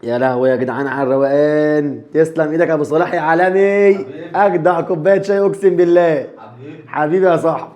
يا لهوي يا جدعان على الروقان، تسلم ايدك يا ابو صلاح يا عالمي. حبيبي. اجدع كوبايه شاي اقسم بالله. حبيبي. حبيبي يا صاحبي.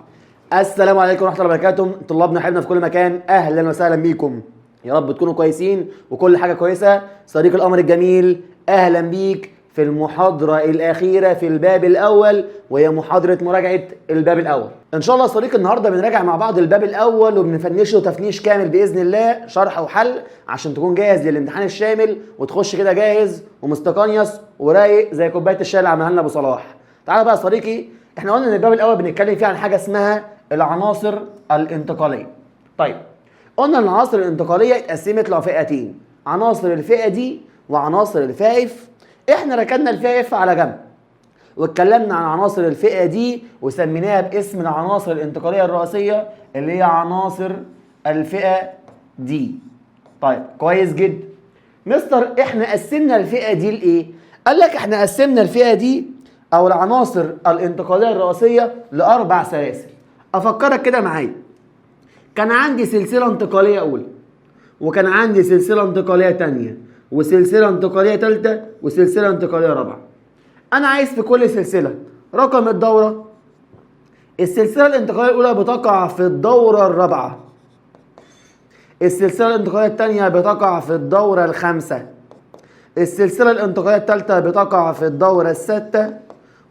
السلام عليكم ورحمه الله وبركاته، طلابنا حبايبنا في كل مكان، اهلا وسهلا بيكم. يا رب تكونوا كويسين وكل حاجه كويسه. صديق القمر الجميل، اهلا بيك في المحاضره الاخيره في الباب الاول، وهي محاضره مراجعه الباب الاول. ان شاء الله يا صديقي النهارده بنراجع مع بعض الباب الاول وبنفنشه تفنيش كامل باذن الله، شرح وحل عشان تكون جاهز للامتحان الشامل وتخش كده جاهز ومستقنيص ورايق زي كوبايه الشاي اللي عملها لنا ابو صلاح. تعالى بقى يا صديقي، احنا قلنا ان الباب الاول بنتكلم فيه عن حاجه اسمها العناصر الانتقاليه. طيب، قلنا ان العناصر الانتقاليه اتقسمت لفئتين، عناصر الفئه دي وعناصر الفئه اف. احنا ركننا الفئه اف على جنب واتكلمنا عن عناصر الفئه دي وسميناها باسم العناصر الانتقاليه الرئيسيه اللي هي عناصر الفئه دي. طيب كويس جدا مستر، احنا قسمنا الفئه دي لايه؟ قال لك احنا قسمنا الفئه دي او العناصر الانتقاليه الرئيسيه لاربع سلاسل. افكرك كده معايا، كان عندي سلسله انتقاليه اولى، وكان عندي سلسله انتقاليه تانية، وسلسله انتقاليه ثالثه، وسلسله انتقاليه رابعه. انا عايز في كل سلسله رقم الدوره. السلسله الانتقاليه الاولى بتقع في الدوره الرابعه، السلسله الانتقاليه الثانيه بتقع في الدوره الخامسه، السلسله الانتقاليه الثالثه بتقع في الدوره السادسه،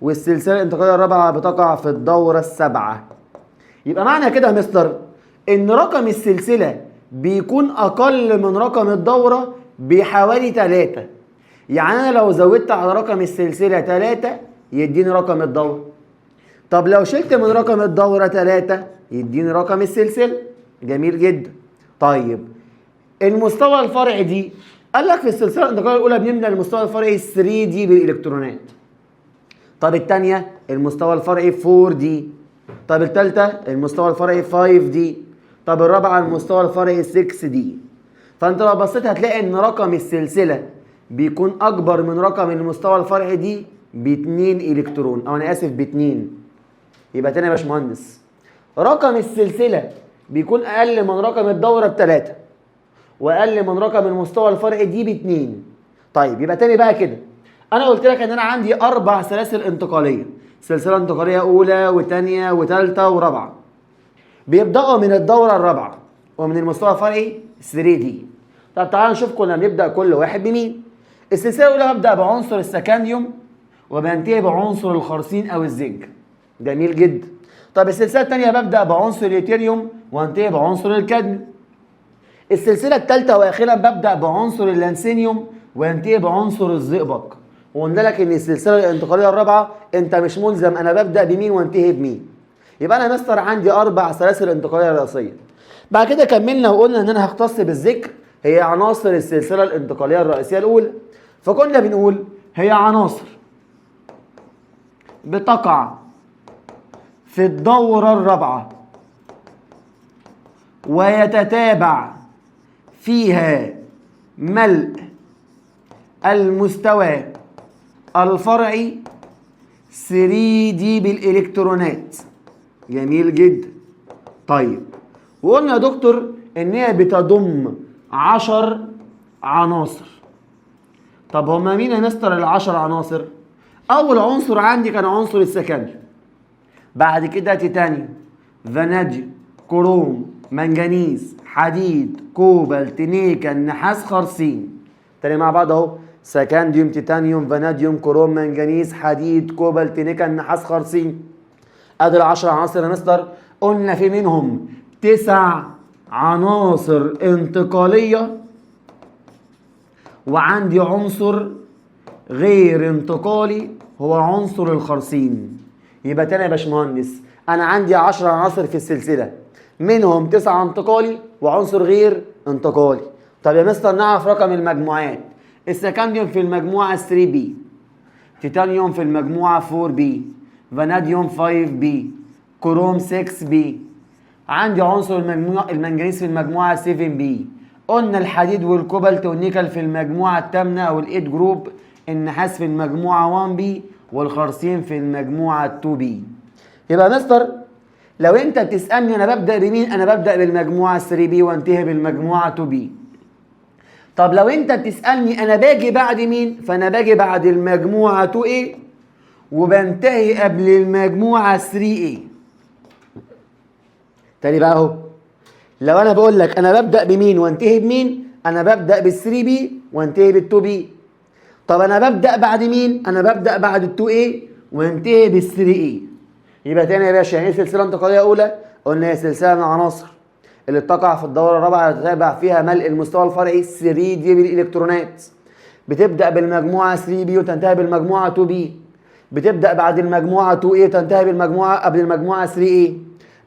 والسلسله الانتقاليه الرابعه بتقع في الدوره السابعه. يبقى معنى كده يا مستر ان رقم السلسله بيكون اقل من رقم الدوره بحوالي 3. يعني انا لو زودت على رقم السلسله 3 يديني رقم الدوره. طب لو شلت من رقم الدوره 3 يديني رقم السلسله. جميل جدا. طيب المستوى الفرعي دي، قال لك في السلسله الانتقاليه الاولى بنملى المستوى الفرعي 3 دي بالالكترونات. طب الثانيه المستوى الفرعي 4 دي. طب الثالثه المستوى الفرعي 5 دي. طب الرابعه المستوى الفرعي 6 دي. فانت لو بصيت هتلاقي ان رقم السلسله بيكون اكبر من رقم المستوى الفرعي دي ب2 الكترون، او انا اسف ب2. يبقى تاني يا باشمهندس، رقم السلسله بيكون اقل من رقم الدوره ب3 واقل من رقم المستوى الفرعي دي ب2. طيب يبقى تاني بقى كده، انا قلت لك ان انا عندي 4 سلاسل انتقاليه، سلسله انتقاليه اولى وثانيه وثالثه ورابعه، بيبداوا من الدوره الرابعه ومن المستوى الفرعي 3 دي. طب تعالى نشوف كنا بنبدا كل واحد بمين. السلسله الاولى ببدا بعنصر السكانيوم وبنتهي بعنصر الخرسين او الزنك. جميل جدا. طب السلسله الثانيه ببدا بعنصر اليوتيريوم وانتهي بعنصر الكادميوم. السلسله الثالثه واخيرا ببدا بعنصر اللانسينيوم وانتهي بعنصر الزئبق. وقلنا لك ان السلسله الانتقاليه الرابعه انت مش ملزم انا ببدا بمين وانتهي بمين. يبقى انا مستر عندي 4 سلاسل انتقاليه رئيسيه. بعد كده كملنا وقلنا ان انا هختص بالذكر هي عناصر السلسله الانتقاليه الرئيسيه الاولى. فكنا بنقول هي عناصر بتقع في الدوره الرابعه ويتتابع فيها ملء المستوى الفرعي 3 دي بالالكترونات. جميل جدا. طيب وقلنا يا دكتور ان هي بتضم 10 عناصر. طب هما مين يا مستر ال10 عناصر؟ اول عنصر عندي كان عنصر السكانيوم، بعد كده تيتانيوم، فاناديوم، كروم، منجنيز، حديد، كوبالت، نيكل، نحاس، خرسين. تاني مع بعض اهو، سكانديوم، تيتانيوم، فاناديوم، كروم، منجنيز، حديد، كوبالت، نيكل، نحاس، خرسين. ادي ال10 عناصر يا مستر. قلنا في منهم 9 عناصر انتقاليه وعندي عنصر غير انتقالي هو عنصر الخرسين. يبقى تاني يا باشمهندس، انا عندي 10 عناصر في السلسله، منهم 9 انتقالي وعنصر غير انتقالي. طب يا مستر نعرف رقم المجموعات. السكانديوم في المجموعه 3 بي، تيتانيوم في المجموعه 4 بي، فاناديوم 5 بي، كروم 6 بي. عندي عنصر المنجنيز في المجموعه 7 بي. قلنا الحديد والكوبالت والنيكل في المجموعه الثامنه او الايد جروب، النحاس في المجموعه 1 بي، والخرسين في المجموعه 2 بي. يبقى مستر لو انت بتسالني انا ببدا بمين، انا ببدا بالمجموعه 3 بي وانتهي بالمجموعه 2 بي. طب لو انت بتسألني انا باجي بعد مين، فانا باجي بعد المجموعة 2A وبنتهي قبل المجموعة 3A. تاني بقى اهو، لو انا بقول لك انا ببدأ بمين وانتهي بمين، انا ببدأ بال3B وانتهي بال2B. طب انا ببدأ بعد مين، انا ببدأ بعد ال2A وانتهي بال3A. يبقى تاني يا باشا، يعني ايه سلسلة انتقالية اولى؟ قلنا هي سلسلة من العناصر اللي بتقع في الدورة الرابعة يتتابع فيها ملء المستوى الفرعي 3D بالالكترونات. بتبدأ بالمجموعة 3B وتنتهي بالمجموعة 2B. بتبدأ بعد المجموعة 2A وتنتهي بالمجموعة قبل المجموعة 3A.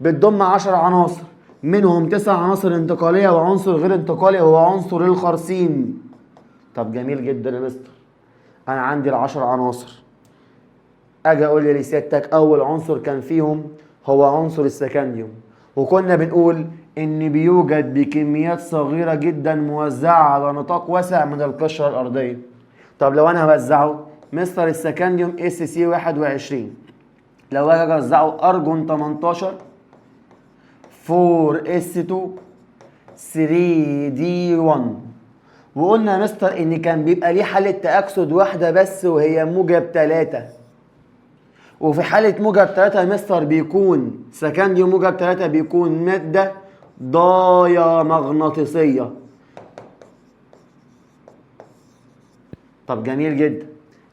بتضم 10 عناصر، منهم 9 عناصر انتقالية وعنصر غير انتقالي هو عنصر الخرسيم. طب جميل جدا يا مستر، أنا عندي ال10 عناصر. أجي أقول لسيادتك أول عنصر كان فيهم هو عنصر السكنديوم، وكنا بنقول إن بيوجد بكميات صغيرة جدا موزعة على نطاق واسع من القشرة الأرضية. طب لو أنا هوزعه مستر السكنديوم SC21، لو أجي أوزعه أرجون 18 4S2 3D1. وقلنا يا مستر إن كان بيبقى ليه حالة تأكسد واحدة بس وهي موجب 3، وفي حالة موجب 3 يا مستر بيكون سكنديوم موجب 3 بيكون مادة ضاية مغناطيسية. طب جميل جدا.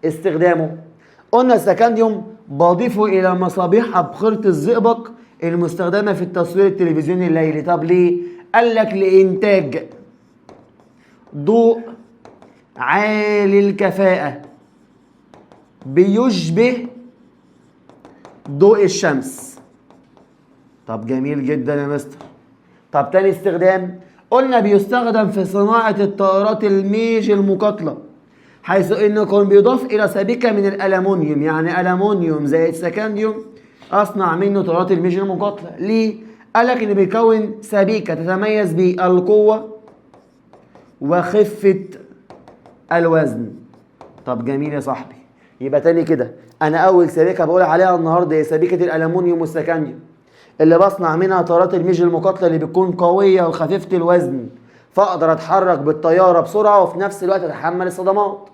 استخدامه، قلنا السكنديوم بضيفه إلى مصابيح أبخرة الزئبق المستخدمة في التصوير التلفزيوني الليلي. طب ليه؟ قال لك لإنتاج ضوء عالي الكفاءة بيشبه ضوء الشمس. طب جميل جدا يا مستر. طب تاني استخدام، قلنا بيستخدم في صناعة الطائرات الميج المقاتلة، حيث انه كان بيضاف الى سبيكة من الالومنيوم، يعني الومنيوم زائد سكنديوم اصنع منه طائرات الميج المقاتلة. ليه؟ قالك ان بيكون سبيكة تتميز بالقوة وخفة الوزن. طب جميل يا صاحبي. يبقى تاني كده، انا اول سبيكه بقول عليها النهارده هي سبيكه الالومنيوم والسكنديوم، اللي بصنع منها طائرات الميج المقاتله اللي بتكون قويه وخفيفه الوزن، فاقدر اتحرك بالطياره بسرعه وفي نفس الوقت اتحمل الصدمات.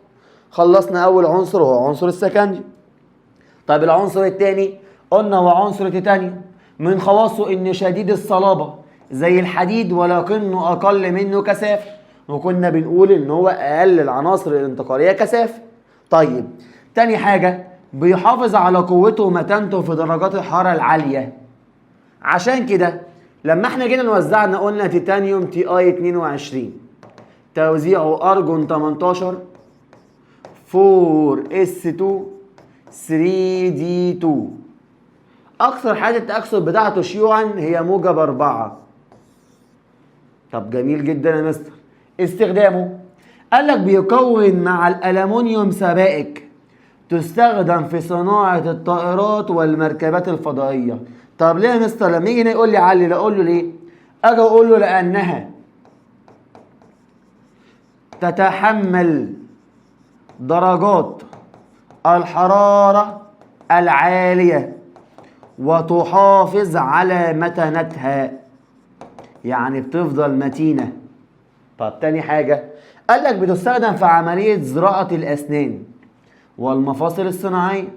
خلصنا اول عنصر وهو عنصر السكنديوم. طيب العنصر الثاني قلنا هو عنصر التيتانيوم، من خواصه انه شديد الصلابه زي الحديد ولكنه اقل منه كثافه، وكنا بنقول ان هو اقل العناصر الانتقاليه كثافه. طيب تاني حاجة، بيحافظ على قوته ومتانته في درجات الحرارة العالية. عشان كده لما احنا جينا نوزعنا قلنا تيتانيوم TI22 توزيعه أرجون 18 4S2 3D2. أكثر حالة التأكسد بتاعته شيوعا هي موجب 4. طب جميل جدا يا مستر. استخدامه، قالك بيكون مع الألمنيوم سبائك تستخدم في صناعة الطائرات والمركبات الفضائية. طب ليه يا مستر؟ لما يجي يقول لي علي، لا اقول له ليه؟ اجي اقول له لانها تتحمل درجات الحرارة العالية وتحافظ على متانتها، يعني بتفضل متينة. طب تاني حاجة، قال لك بتستخدم في عملية زراعة الأسنان والمفاصل الصناعية.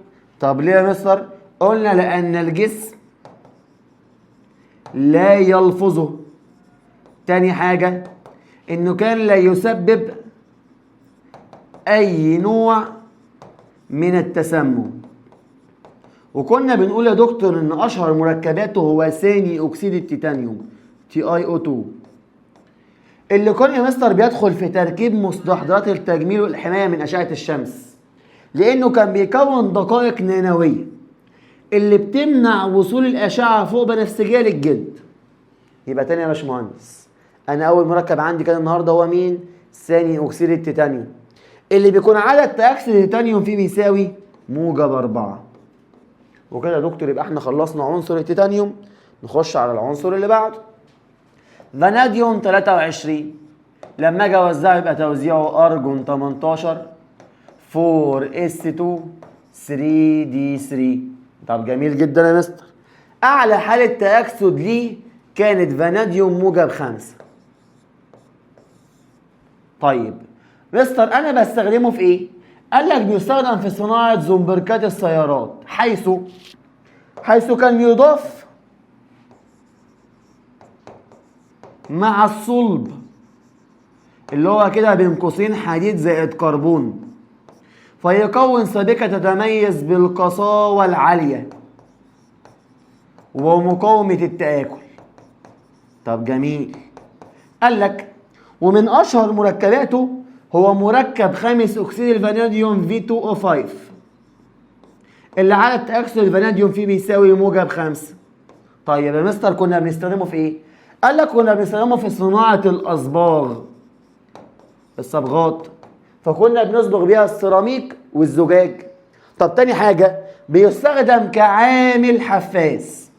طب ليه يا مستر؟ قلنا لأن الجسم لا يلفظه. تاني حاجة، إنه كان لا يسبب أي نوع من التسمم. وكنا بنقول يا دكتور إن أشهر مركباته هو ثاني أكسيد التيتانيوم TiO2، اللي كان يا مستر بيدخل في تركيب مستحضرات التجميل والحماية من أشعة الشمس، لأنه كان بيكون دقائق نانوية اللي بتمنع وصول الأشعة فوق بنفسجية للجلد. يبقى تاني يا باشمهندس، أنا أول مركب عندي كان النهاردة هو مين؟ ثاني أكسيد التيتانيوم، اللي بيكون عدد تأكسد التيتانيوم فيه بيساوي موجب 4. وكده يا دكتور يبقى احنا خلصنا عنصر التيتانيوم. نخش على العنصر اللي بعده، فاناديوم 23. لما اجي اوزعه يبقى توزيعه ارجون 18 4S2 3D3. طب جميل جدا يا مستر. اعلى حالة تأكسد ليه كانت فاناديوم موجب 5. طيب مستر انا بستخدمه في ايه؟ قال لك بيستخدم في صناعه زومبركات السيارات، حيث كان يضاف مع الصلب اللي هو كده بين قوسين حديد زائد كربون، فيكون سبيكة تتميز بالقساوة العالية ومقاومة التآكل. طب جميل. قال لك ومن أشهر مركباته هو مركب خامس أكسيد الفاناديوم V2O5 اللي عدد تأكسد الفاناديوم فيه بيساوي موجب 5. طيب يا مستر كنا بنستخدمه في إيه؟ قال لك كنا بنستخدمه في صناعة الصبغات، فكنا بنصبغ بيها السيراميك والزجاج. طب تاني حاجة بيستخدم كعامل حفاز.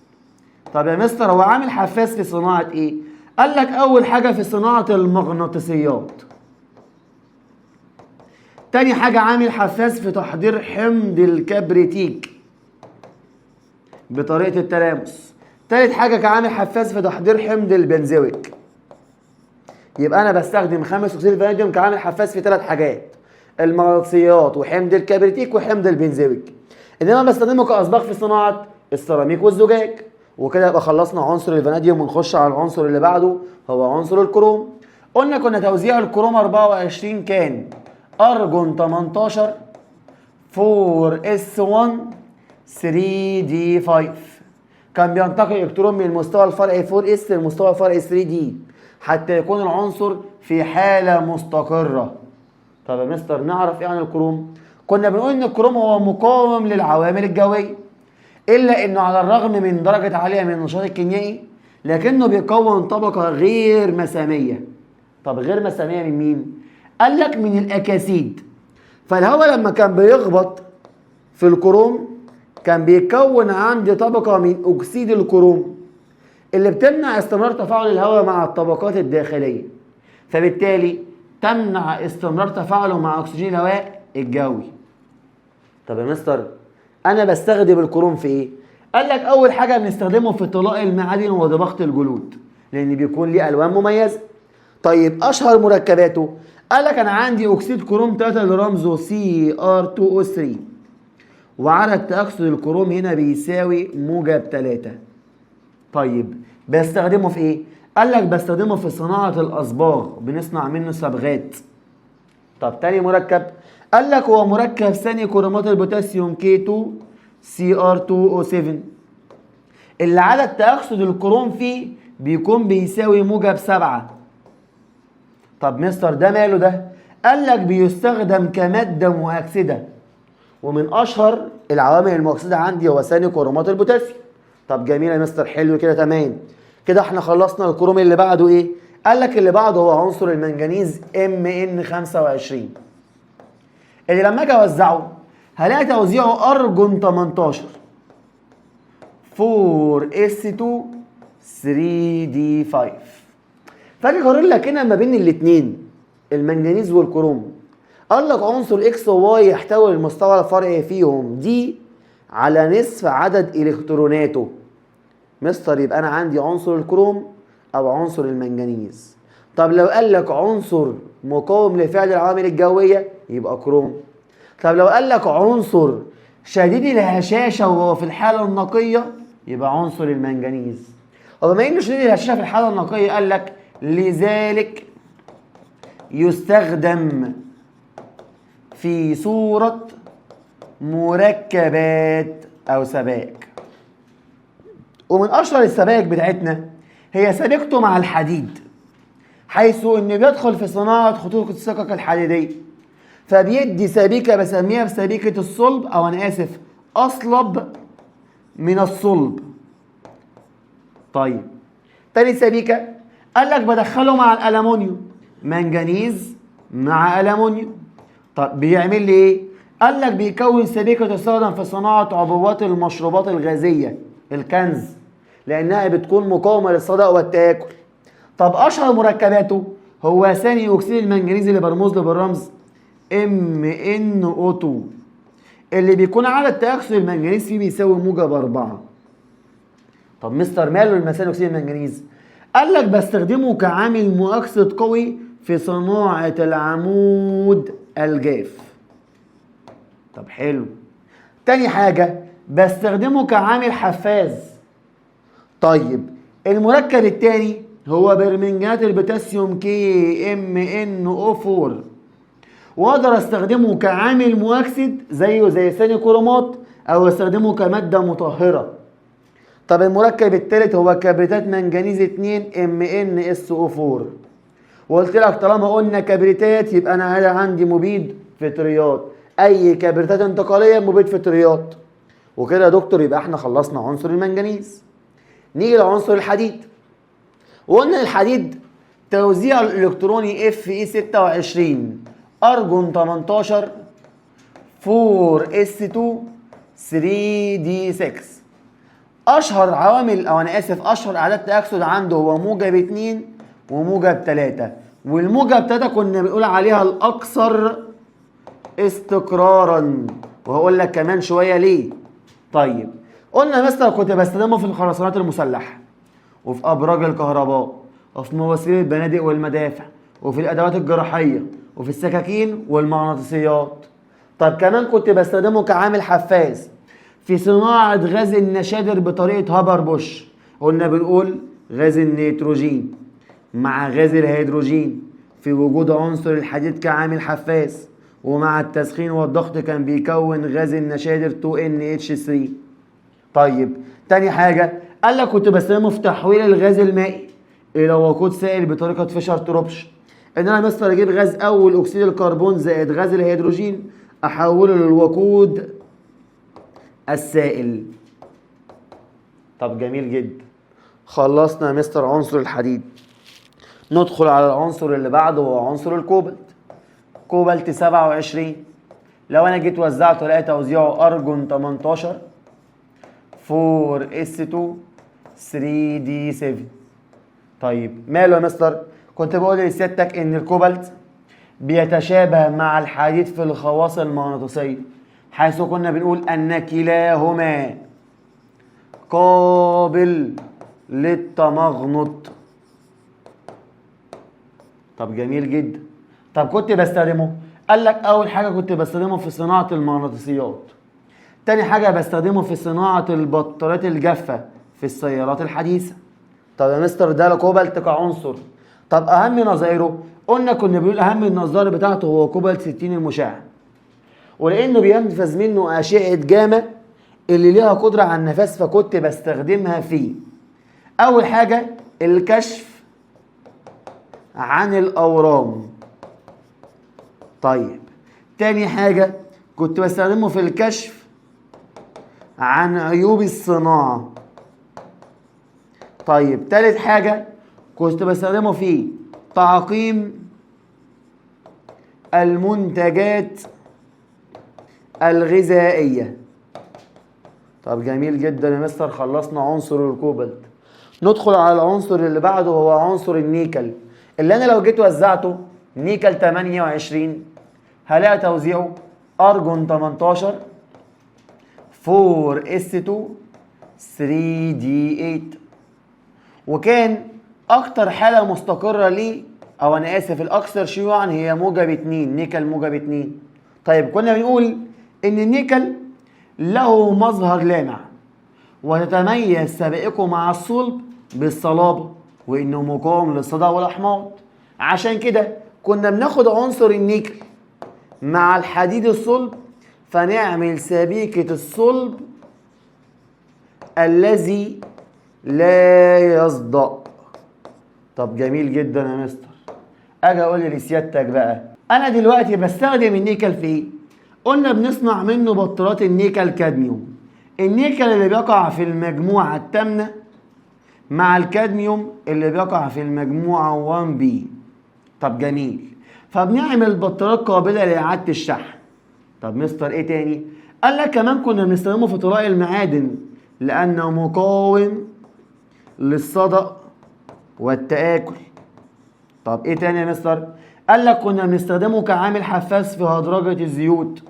طب يا مستر هو عامل حفاز في صناعة ايه؟ قال لك أول حاجة في صناعة المغناطيسيات. تاني حاجة عامل حفاز في تحضير حمض الكبريتيك بطريقة التلامس. تالت حاجة كعامل حفاز في تحضير حمض البنزويك. يبقى أنا بستخدم خامس أكسيد الفاناديوم كعامل حفاز في 3 حاجات: المغناطيسيات وحمض الكبريتيك وحمض البنزويك. إنما بستخدمه كأصباغ في صناعة السيراميك والزجاج. وكده يبقى خلصنا عنصر الفاناديوم ونخش على العنصر اللي بعده هو عنصر الكروم. كنا توزيع الكروم 24 كان أرجون 18 4s1 3d5. كان بينتقل الإلكترون من المستوى الفرعي 4s للمستوى الفرعي 3d حتى يكون العنصر في حالة مستقرة. طب يا مستر نعرف ايه عن الكروم؟ كنا بنقول ان الكروم هو مقاوم للعوامل الجوية، الا انه على الرغم من درجة عالية من النشاط الكيميائي لكنه بيكون طبقة غير مسامية. طب غير مسامية من مين؟ قال لك من الاكاسيد. فالهواء لما كان بيخبط في الكروم كان بيكون عندي طبقة من اكسيد الكروم اللي بتمنع استمرار تفاعل الهواء مع الطبقات الداخلية، فبالتالي تمنع استمرار تفاعله مع اكسجين الهواء الجوي. طب يا مستر انا بستخدم الكروم في ايه؟ قال لك اول حاجه بنستخدمه في طلاء المعادن وضباغه الجلود لان بيكون ليه الوان مميزه. طيب اشهر مركباته قال لك انا عندي اكسيد كروم 3 اللي رمزه Cr2O3 وعدد تأكسد الكروم هنا بيساوي موجب 3. طيب بستخدمه في ايه؟ قال لك بستخدمه في صناعة الأصباغ، بنصنع منه صبغات. طب تاني مركب قال لك هو مركب ثاني كرومات البوتاسيوم K2Cr2O7 اللي عدد تأكسد الكروم فيه بيكون بيساوي موجب 7. طب مستر ده ماله ده؟ قال لك بيستخدم كمادة مؤكسدة، ومن أشهر العوامل المؤكسدة عندي هو ثاني كرومات البوتاسيوم. طب جميل يا مستر، حلو كده تمام. كده احنا خلصنا الكروم. اللي بعده ايه؟ قال لك اللي بعده هو عنصر المنجنيز Mn25 اللي لما اجي اوزعه هلاقي توزيعه ارجون 18 4s2 3d5. فاجي اقارن لك هنا ما بين الاثنين المنجنيز والكروم. قال لك عنصر اكس وواي يحتوي المستوى الفرعي فيهم دي على نصف عدد الكتروناته. مستر يبقى انا عندي عنصر الكروم او عنصر المنجنيز. طب لو قال لك عنصر مقاوم لفعل العوامل الجويه يبقى كروم. طب لو قال لك عنصر شديد الهشاشه وهو في الحاله النقيه يبقى عنصر المنجنيز. وبما انه شديد الهشاشه في الحاله النقيه قال لك لذلك يستخدم في صورة مركبات أو سبائك. ومن أشهر السبائك بتاعتنا هي سبيكته مع الحديد، حيث إنه بيدخل في صناعة خطوط السكك الحديدية، فبيدي سبيكة بسميها بسبيكة الصلب، أو أنا آسف أصلب من الصلب. طيب تاني سبيكة قال لك بدخله مع الألمونيوم، منجنيز مع ألمونيوم. طب بيعمل لي ايه؟ قال لك بيكون سبيكة تستخدم في صناعة عبوات المشروبات الغازية الكنز لأنها بتكون مقاومة للصدأ والتآكل. طب أشهر مركباته هو ثاني أكسيد المنجنيز اللي برمز له بالرمز MnO2 اللي بيكون عدد تأكسد المنجنيز فيه بيساوي موجب 4. طب مستر ماله ثاني أكسيد المنجنيز؟ قال لك بستخدمه كعامل مؤكسد قوي في صناعة العمود الجاف. طب حلو. تاني حاجة بستخدمه كعامل حفاز. طيب المركب التاني هو برمنجانات البوتاسيوم KMnO4، واقدر استخدمه كعامل مؤكسد زيه زي ثاني كرومات، او استخدمه كمادة مطهرة. طب المركب الثالث هو كبريتات منجنيز 2 MnSO4، وقلت لك طالما قلنا كبريتات يبقى انا عندي مبيد فطريات، اي كبريتات انتقاليه مبيد فطريات. وكده يا دكتور يبقى احنا خلصنا عنصر المنجنيز. نيجي لعنصر الحديد. وقلنا الحديد توزيع الالكتروني Fe26 ارجون 18 4s2 3d6. اشهر عوامل او انا اسف اشهر اعداد تاكسد عنده هو موجب 2 وموجب 3، والموجب 3 كنا بنقول عليها الاكثر استقرارا، وهقول لك كمان شويه ليه. طيب قلنا مثلا كنت بستخدمه في الخرسانات المسلحه، وفي ابراج الكهرباء، وفي مواسير البنادق والمدافع، وفي الادوات الجراحيه، وفي السكاكين والمغناطيسيات. طب كمان كنت بستخدمه كعامل حفاز في صناعه غاز النشادر بطريقه هابر بوش. قلنا بنقول غاز النيتروجين مع غاز الهيدروجين في وجود عنصر الحديد كعامل حفاز، ومع التسخين والضغط كان بيكون غاز النشادر 2NH3. طيب تاني حاجة قال لك كنت بستخدمه في تحويل الغاز المائي إلى وقود سائل بطريقة فيشر تروبش. إن أنا مثلا أجيب غاز أول أكسيد الكربون زائد غاز الهيدروجين أحوله للوقود السائل. طب جميل جدا، خلصنا يا مستر عنصر الحديد. ندخل على العنصر اللي بعده وهو عنصر الكوبالت. كوبالت 27 لو انا جيت وزعته الاقي توزيعه ارجون 18 4s2 3d7. طيب ماله يا مستر؟ كنت بقول لسيادتك ان الكوبالت بيتشابه مع الحديد في الخواص المغناطيسيه، حيث كنا بنقول ان كلاهما قابل للتمغنط. طب جميل جدا. طب كنت بستخدمه؟ قال لك اول حاجه كنت بستخدمه في صناعه المغناطيسيات. تاني حاجه بستخدمه في صناعه البطاريات الجافه في السيارات الحديثه. طب يا مستر ده الكوبالت كعنصر، طب اهم نظائره قلنا كنا بنقول اهم النظائر بتاعته هو كوبالت 60 المشع، ولانه بينفذ منه اشعه جاما اللي ليها قدره على النفاذ، فكنت بستخدمها فيه اول حاجه الكشف عن الاورام. طيب تاني حاجة كنت بستخدمه في الكشف عن عيوب الصناعة. طيب تالت حاجة كنت بستخدمه في تعقيم المنتجات الغذائية. طب جميل جدا يا مستر، خلصنا عنصر الكوبالت. ندخل على العنصر اللي بعده وهو عنصر النيكل، اللي انا لو جيت وزعته نيكل 28 هلاقي توزيعه ارجون 18 4s2 3d8. وكان اكتر حاله مستقره ليه او انا اسف الاكثر شيوعا هي موجب 2 نيكل موجب 2. طيب كنا بنقول ان النيكل له مظهر لامع وتتميز سبائكه مع الصلب بالصلابه وانه مقاوم للصدى والاحماض. عشان كده كنا بناخد عنصر النيكل مع الحديد الصلب فنعمل سبيكة الصلب الذي لا يصدأ. طب جميل جدا يا مستر. اجي اقول لسيادتك بقى انا دلوقتي بستخدم النيكل في ايه؟ قلنا بنصنع منه بطاريات النيكل كادميوم. النيكل اللي بيقع في المجموعة الثامنة مع الكادميوم اللي بيقع في المجموعة 1B. طب جميل، فبنعمل بطاريات قابلة لإعادة الشحن. طب مستر ايه تاني؟ قال لك كمان كنا بنستخدمه في طلاء المعادن لأنه مقاوم للصدأ والتآكل. طب ايه تاني يا مستر؟ قال لك كنا بنستخدمه كعامل حفاز في هدرجة الزيوت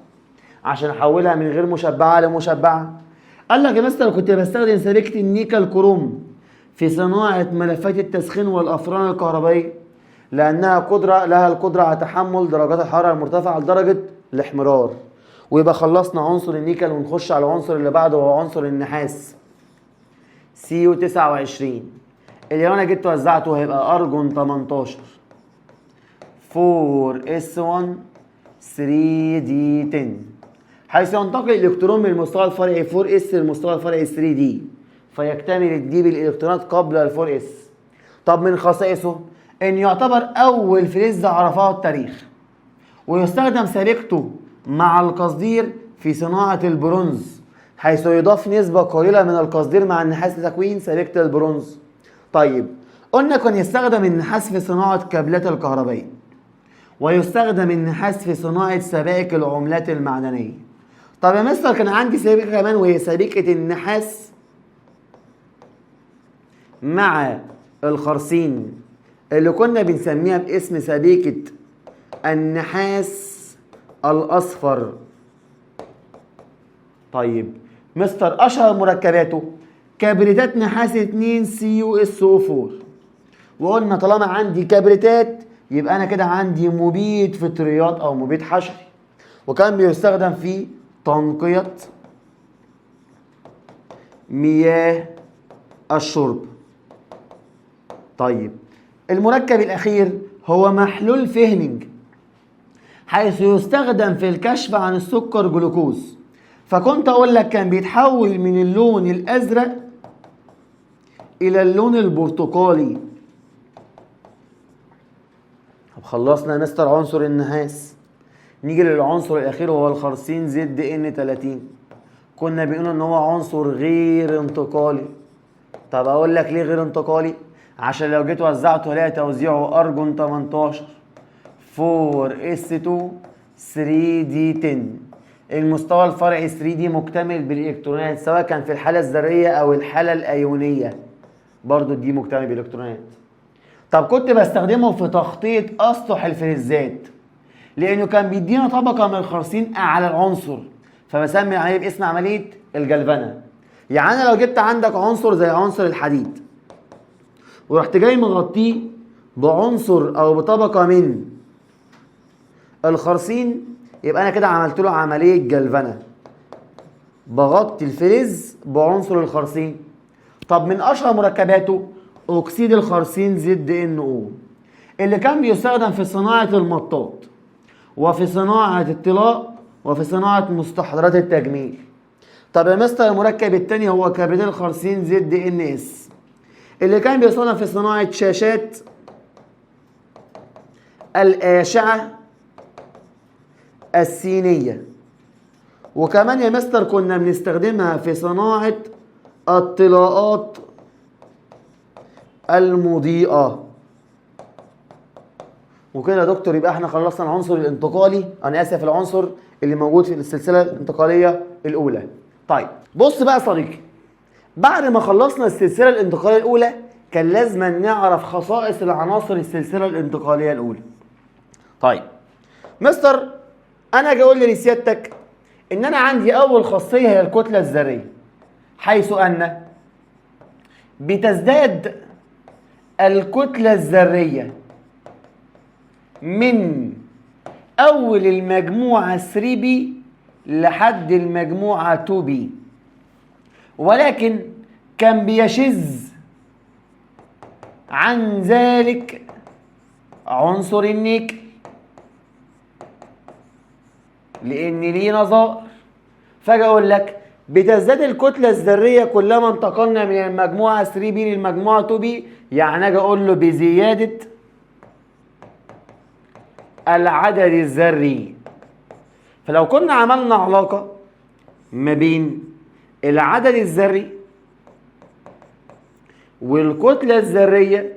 عشان احولها من غير مشبعة لمشبعة. قال لك يا مستر كنت بستخدم سبيكة النيكل كروم في صناعة ملفات التسخين والأفران الكهربائية لانها لها القدره على تحمل درجات الحراره المرتفعه لدرجه الاحمرار. ويبقى خلصنا عنصر النيكل ونخش على العنصر اللي بعده وهو عنصر النحاس CU 29. اللي لو انا جيت وزعته هيبقى ارجون 18 4S1 3D10، حيث ينتقل الالكترون من المستوى الفرعي 4S للمستوى الفرعي 3D، فيكتمل الدي بالالكترونات قبل ال 4S. طب من خصائصه ان يعتبر اول فلز عرفه التاريخ، ويستخدم سابقته مع القصدير في صناعة البرونز، حيث يضاف نسبة قليلة من القصدير مع النحاس لتكوين سابقة البرونز. طيب قلنا كان يستخدم النحاس في صناعة كابلات الكهربائية، ويستخدم النحاس في صناعة سبائك العملات المعدنية. طب يا مستر كان عندي سابقة كمان وهي سابقة النحاس مع الخرسين اللي كنا بنسميها باسم سابقة النحاس الأصفر. طيب مستر أشهر مركباته كبريتات نحاس 2 CuSO4، وقلنا طالما عندي كبريتات يبقى أنا كده عندي مبيد فطريات أو مبيد حشري، وكان بيستخدم في تنقية مياه الشرب. طيب المركب الأخير هو محلول فيهنينج، حيث يستخدم في الكشف عن السكر جلوكوز. فكنت أقول لك كان بيتحول من اللون الأزرق إلى اللون البرتقالي. طب خلصنا يا مستر عنصر النحاس، نيجي للعنصر الأخير وهو الخرسين ZN30. كنا بنقول إن هو عنصر غير انتقالي. طب أقول لك ليه غير انتقالي؟ عشان لو جيت وزعته هلاقي توزيعه أرجون 18 4S2 3D10. المستوى الفرعي 3D مكتمل بالإلكترونات، سواء كان في الحالة الذرية أو الحالة الأيونية، برضو دي مكتمل بالإلكترونات. طب كنت بستخدمه في تخطيط أسطح الفلزات، لأنه كان بيدينا طبقة من الخرسين أعلى العنصر، فبسمي عليه باسم عملية الجلفنة. يعني أنا لو جبت عندك عنصر زي عنصر الحديد ورحت جاي مغطيه بعنصر أو بطبقة من الخرسين، يبقى أنا كده عملت له عملية جلفنة، بغطي الفلز بعنصر الخرسين. طب من أشهر مركباته أكسيد الخرسين ZNO، اللي كان بيستخدم في صناعة المطاط وفي صناعة الطلاء وفي صناعة مستحضرات التجميل. طب يا مستر المركب التاني هو كبريت الخرسين ZNS، اللي كان بيستخدم في صناعة شاشات الأشعة السينية، وكمان يا مستر كنا بنستخدمها في صناعة الطلاءات المضيئة. وكده يا دكتور يبقى احنا خلصنا العنصر الانتقالي، انا اسف العنصر اللي موجود في السلسلة الانتقالية الأولى. طيب بص بقى يا صديقي، بعد ما خلصنا السلسلة الانتقالية الأولى كان لازم نعرف خصائص العناصر السلسلة الانتقالية الأولى. طيب مستر أنا جاي أقول لسيادتك إن أنا عندي أول خاصية هي الكتلة الذرية، حيث أن بتزداد الكتلة الذرية من أول المجموعة 3B لحد المجموعة 2B، ولكن كان بيشذ عن ذلك عنصر النيكل، لأن ليه نظائر. فاجي أقول لك بتزداد الكتلة الذرية كلما انتقلنا من المجموعة 3B للمجموعة 2B، يعني أجي أقول له بزيادة العدد الذري. فلو كنا عملنا علاقة ما بين العدد الذري والكتلة الذرية،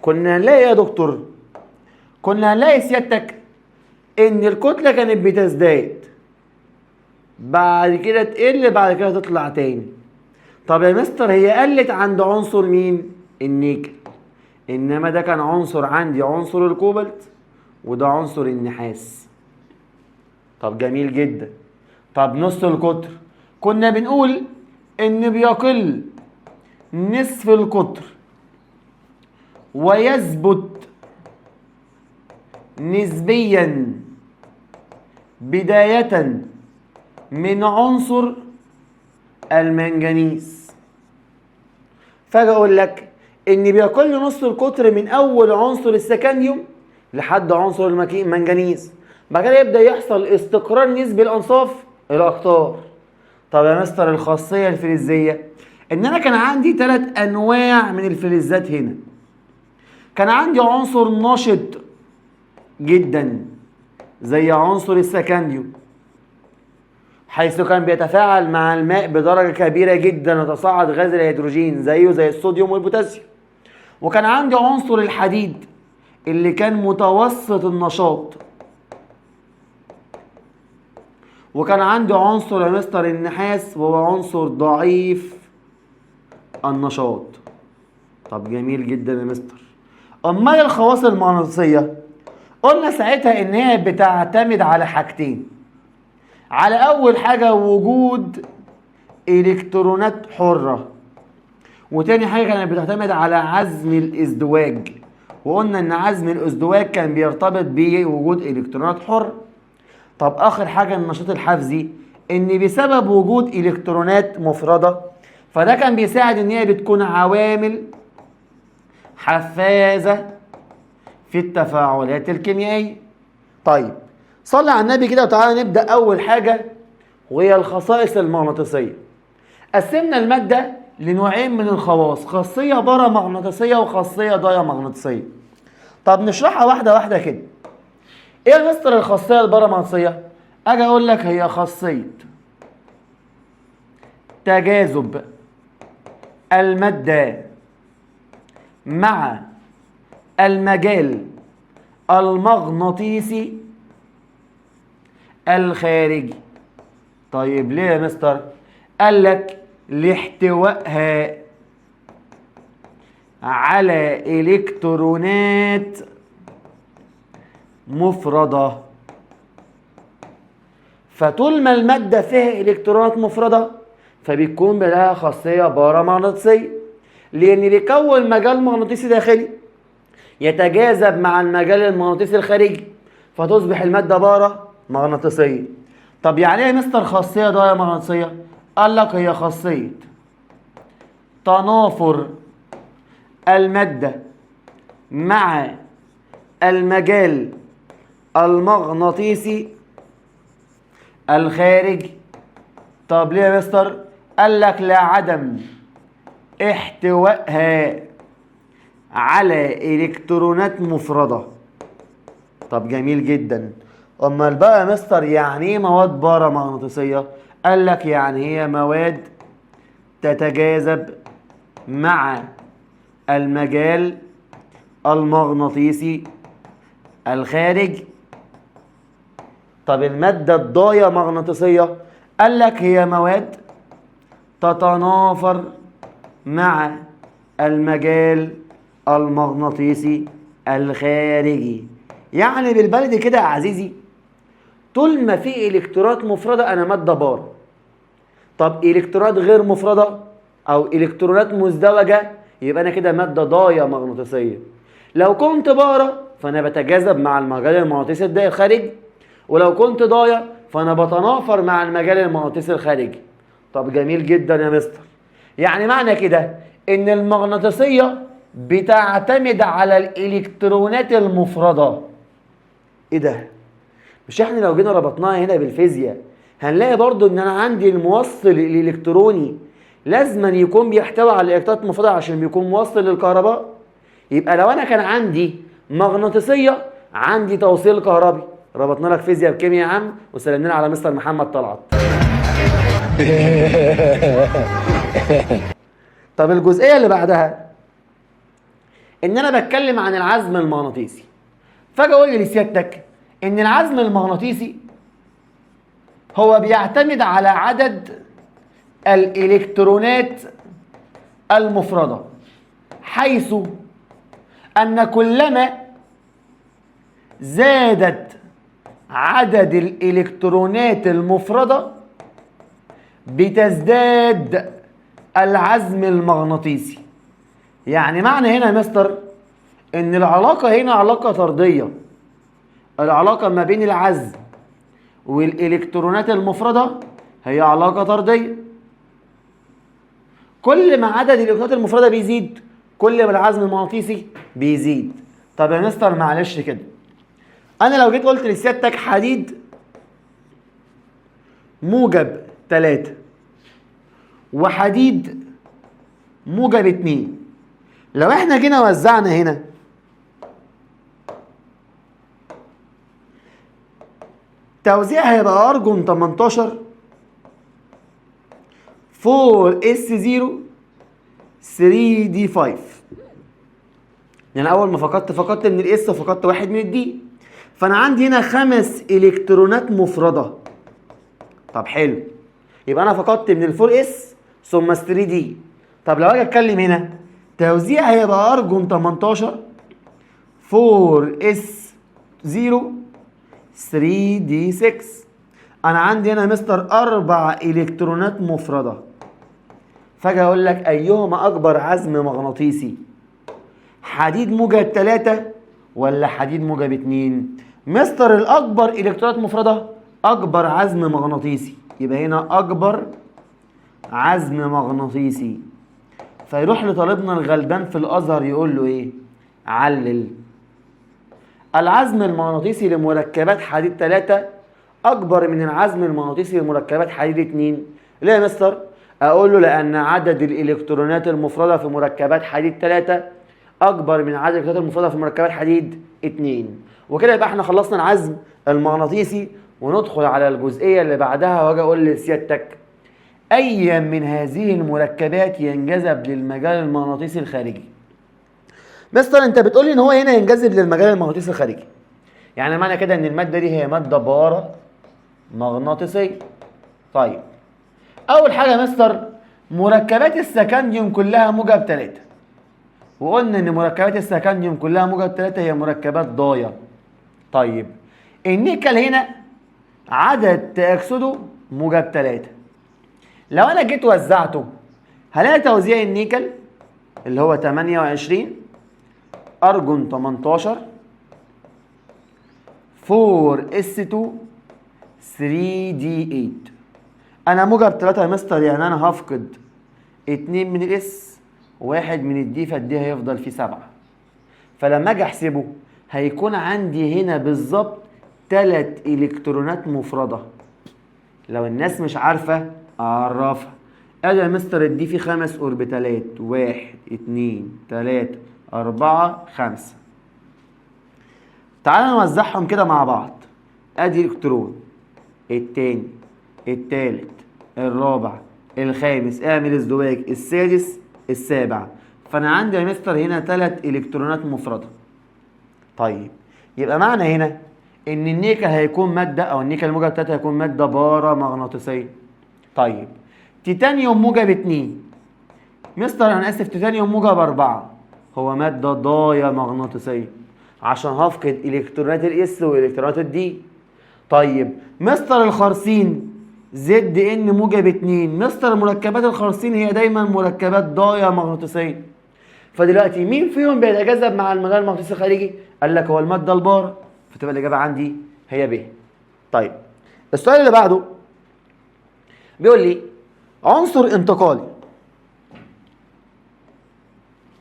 كنا هنلاقي يا دكتور، كنا هنلاقي سيادتك ان الكتلة كانت بتزداد، بعد كده تقل، بعد كده تطلع تاني. طب يا مستر هي قلت عند عنصر مين؟ النيكل، انما ده كان عنصر عندي عنصر الكوبالت وده عنصر النحاس. طب جميل جدا. طب نص القطر كنا بنقول ان بيقل نصف القطر ويثبت نسبيا بداية من عنصر المنجنيز. فاجي اقول لك ان بيقل نص القطر من اول عنصر السكانيوم لحد عنصر المنجنيز. بعد كده يبدا يحصل استقرار نسبي لانصاف الاقطار. طب يا مستر الخاصيه الفلزيه ان انا كان عندي 3 انواع من الفلزات هنا. كان عندي عنصر نشط جدا زي عنصر السكانيوم، حيث كان بيتفاعل مع الماء بدرجة كبيرة جدا وتصاعد غاز الهيدروجين زيه زي الصوديوم والبوتاسيوم. وكان عندي عنصر الحديد اللي كان متوسط النشاط. وكان عندي عنصر يا مستر النحاس وهو عنصر ضعيف النشاط. طب جميل جدا يا مستر. امال الخواص المغناطيسية قلنا ساعتها ان هي بتعتمد على حاجتين. على اول حاجة وجود الكترونات حرة، وتاني حاجة كانت بتعتمد على عزم الازدواج. وقلنا ان عزم الازدواج كان بيرتبط بوجود الكترونات حرة. طب اخر حاجة النشاط الحفزي، ان بسبب وجود الكترونات مفردة فده كان بيساعد ان هي بتكون عوامل حفازة في التفاعلات الكيميائية. طيب صلي على النبي كده وتعالى نبدأ أول حاجة وهي الخصائص المغناطيسية. قسمنا المادة لنوعين من الخواص، خاصية بارامغناطيسية وخاصية دايامغناطيسية. طب نشرحها واحدة واحدة كده. ايه يا مستر الخاصية البارامغناطيسية؟ اجي اقول لك هي خاصية تجاذب المادة مع المجال المغناطيسي الخارجي. طيب ليه يا مستر؟ قال لك لاحتوائها على الكترونات مفردة. فطول ما المادة فيها الكترونات مفردة فبيكون لها خاصية بارامغناطيسية، لأن بيكون مجال مغناطيسي داخلي يتجاذب مع المجال المغناطيسي الخارجي فتصبح المادة بارامغناطيسية. طب يعني ايه يا مستر خاصية دايامغناطيسية؟ قال لك هي خاصية تنافر المادة مع المجال المغناطيسي الخارجي. طب ليه يا مستر؟ قال لك لعدم احتوائها على الكترونات مفردة. طب جميل جدا. امال بقى يا مستر يعني ايه مواد بارامغناطيسية؟ قال لك يعني هي مواد تتجاذب مع المجال المغناطيسي الخارجي. طب المادة الدايامغناطيسية قال لك هي مواد تتنافر مع المجال المغناطيسي الخارجي. يعني بالبلدي كده يا عزيزي، طول ما في الكترونات مفردة انا مادة بار. طب الكترونات غير مفردة او الكترونات مزدوجة يبقى انا كده مادة دايامغناطيسية. لو كنت بارة فانا بتجاذب مع المجال المغناطيسي الخارجي، ولو كنت ضايع فانا بتنافر مع المجال المغناطيسي الخارجي. طب جميل جدا يا مستر. يعني معنى كده ان المغناطيسية بتعتمد على الالكترونات المفردة. ايه ده؟ مش احنا لو جينا ربطناها هنا بالفيزياء هنلاقي برضو ان انا عندي الموصل الالكتروني لازما يكون بيحتوي على الالكترونات المفردة عشان بيكون موصل للكهرباء. يبقى لو انا كان عندي مغناطيسية عندي توصيل كهربي. ربطنا لك فيزياء بكيمياء عام وسلمنا على مستر محمد طلعت. طب الجزئية اللي بعدها ان انا بتكلم عن العزم المغناطيسي. فاجي اقول لسيادتك ان العزم المغناطيسي هو بيعتمد على عدد الالكترونات المفردة، حيث ان كلما زادت عدد الالكترونات المفردة بتزداد العزم المغناطيسي. يعني معنى هنا يا مستر ان العلاقة هنا علاقة طردية. العلاقة ما بين العزم والإلكترونات المفردة هي علاقة طردية. كل ما عدد الإلكترونات المفردة بيزيد كل ما العزم المغناطيسي بيزيد. طب يا مستر معلش كده، أنا لو جيت قلت لسيادتك حديد موجب 3 وحديد موجب 2، لو احنا جينا وزعنا هنا توزيع هيبقى ارجون 18 4s0 3d5. يعني اول ما فقدت من الاس وفقدت واحد من الدي، فانا عندي هنا 5 الكترونات مفرده. طب حلو، يبقى انا فقدت من ال 4s ثم 3d. طب لو اجي اتكلم هنا توزيع هيبقى ارجون 18 4s0 3d6. انا عندي هنا مستر 4 الكترونات مفرده، فاجي اقول لك ايهما اكبر عزم مغناطيسي، حديد موجب 3 ولا حديد موجب 2؟ مستر الاكبر الكترونات مفرده اكبر عزم مغناطيسي، يبقى هنا اكبر عزم مغناطيسي. فيروح لطالبنا الغلبان في الازهر يقول له ايه؟ علل. العزم المغناطيسي لمركبات حديد 3 اكبر من العزم المغناطيسي لمركبات حديد 2. ليه يا مستر؟ اقول له لان عدد الالكترونات المفرده في مركبات حديد 3 اكبر من عدد الالكترونات المفرده في مركبات حديد 2. وكده يبقى احنا خلصنا العزم المغناطيسي، وندخل على الجزئيه اللي بعدها. واجي اقول لسيادتك اي من هذه المركبات ينجذب للمجال المغناطيسي الخارجي؟ مستر انت بتقول لي ان هو هنا ينجذب للمجال المغناطيسي الخارجي، يعني معنى كده ان الماده دي هي ماده بارة مغناطيسيه. طيب اول حاجه يا مستر مركبات السكنديوم كلها موجب 3، وقلنا ان مركبات السكنديوم كلها موجب 3 هي مركبات ضايع. طيب النيكل هنا عدد تأكسده موجب 3، لو انا جيت وزعته هلاقي توزيع النيكل اللي هو 28 ارجون 18 4s2 3d8. انا موجب 3 يا مستر، يعني انا هفقد 2 من الاس وواحد من الدي، فالدي هيفضل فيه 7. فلما اجي احسبه هيكون عندي هنا بالظبط 3 الكترونات مفرده. لو الناس مش عارفه اعرفها، ادي يا مستر الدي فيه 5 اوربيتالات، 1 2 3 4 5. تعالى نوزعهم كده مع بعض. ادي الكترون، التاني، التالت، الرابع، الخامس، اعمل ازدواج، السادس، السابع. فانا عندي يا مستر هنا 3 الكترونات مفرده. طيب يبقى معنى هنا ان النيكل هيكون ماده، او النيكل موجب 3 هيكون ماده بارة مغناطيسيه. طيب تيتانيوم موجب 2 مستر انا اسف تيتانيوم موجب 4 هو ماده ضايع مغناطيسيه، عشان هفقد الكترونات الاس والكترونات الدي. طيب مستر الخرسين زد ان موجب 2، مستر مركبات الخرسين هي دايما مركبات ضايع مغناطيسيه. فدلوقتي مين فيهم بيتجاذب مع المجال المغناطيسي الخارجي؟ قال لك هو الماده البارة، فتبقى الاجابه عندي هي ب. طيب السؤال اللي بعده بيقول لي عنصر انتقالي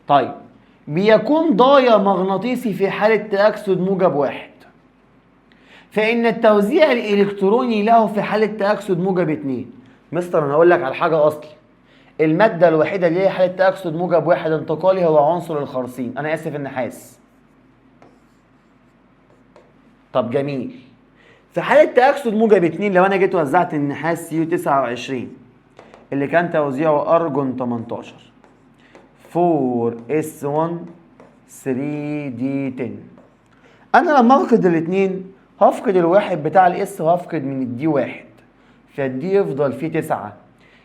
طيب بيكون ضايع مغناطيسي في حالة تأكسد موجب 1، فإن التوزيع الإلكتروني له في حالة تأكسد موجب 2. مستر أنا أقول لك على حاجة أصلي، المادة الوحيدة اللي هي حالة تأكسد موجب 1 انتقالي هو عنصر الخرسين، أنا آسف النحاس. طب جميل، في حالة تأكسد موجب 2 لو أنا جيت وزعت النحاس يو 29 اللي كان توزيعه أرجون 18 4s1 3d10، انا لما افقد الاثنين هفقد الواحد بتاع الاس وهفقد من الدي 1، فالدي يفضل فيه 9،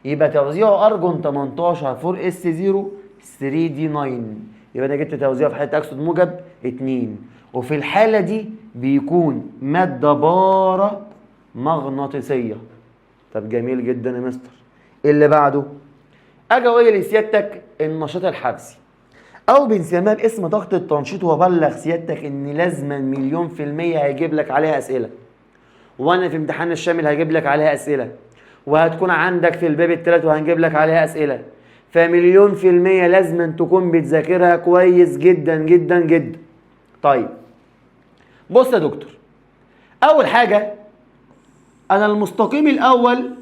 يبقى توزيعه ارجون 18 4s0 3d9. يبقى انا جبت توزيعه في حاله تأكسد موجب 2، وفي الحاله دي بيكون ماده بارة مغناطيسيه. طب جميل جدا يا مستر. اللي بعده اجي اقول لسيادتك النشاط الحبسي. او بنسميها باسم طاقه التنشيط، وبلغ سيادتك ان لازما 100% هيجيب لك عليها اسئله، وانا في امتحان الشامل هجيب لك عليها اسئله، وهتكون عندك في الباب الثالث وهنجيب لك عليها اسئله، ف1000000% لازما تكون بتذاكرها كويس جدا جدا جدا. طيب بص يا دكتور، اول حاجه انا المستقيم الاول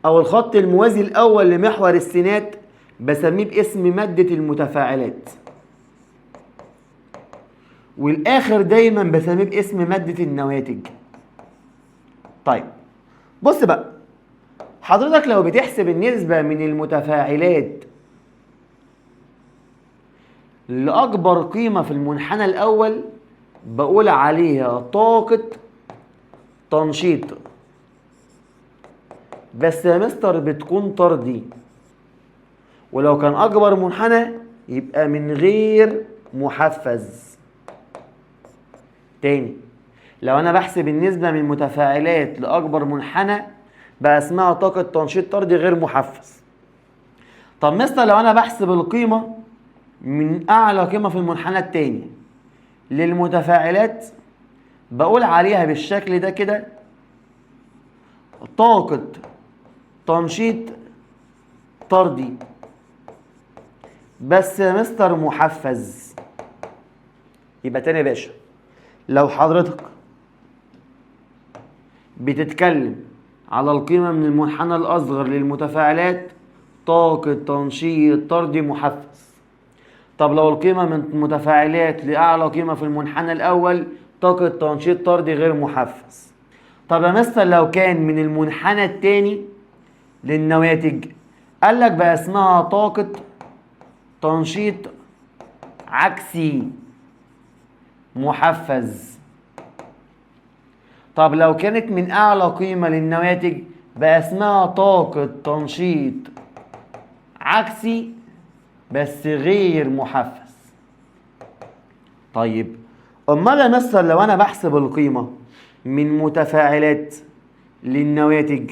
او الخط الموازي الاول لمحور السينات بسميه باسم ماده المتفاعلات، والاخر دايما بسميه باسم ماده النواتج. طيب بص بقى حضرتك، لو بتحسب النسبه من المتفاعلات لاكبر قيمه في المنحنى الاول بقول عليها طاقه تنشيط، بس يا مستر بتكون طردي، ولو كان اكبر منحنى يبقى من غير محفز. تاني، لو انا بحسب النسبة من المتفاعلات لاكبر منحنى بقى اسمها طاقة تنشيط طردي غير محفز. طب مستر لو انا بحسب القيمة من اعلى قيمة في المنحنى التاني للمتفاعلات بقول عليها بالشكل ده كده طاقة تنشيط طردي، بس يا مستر محفز. يبقى تاني يا باشا، لو حضرتك بتتكلم على القيمة من المنحنى الأصغر للمتفاعلات طاقة تنشيط طردي محفز. طب لو القيمة من المتفاعلات لأعلى قيمة في المنحنى الأول طاقة تنشيط طردي غير محفز. طب يا مستر لو كان من المنحنى التاني للنواتج قال لك بقى اسمها طاقة تنشيط عكسي محفز. طب لو كانت من اعلى قيمة للنواتج بقى اسمها طاقة تنشيط عكسي بس غير محفز. طيب امال يا مستر لو انا بحسب القيمة من متفاعلات للنواتج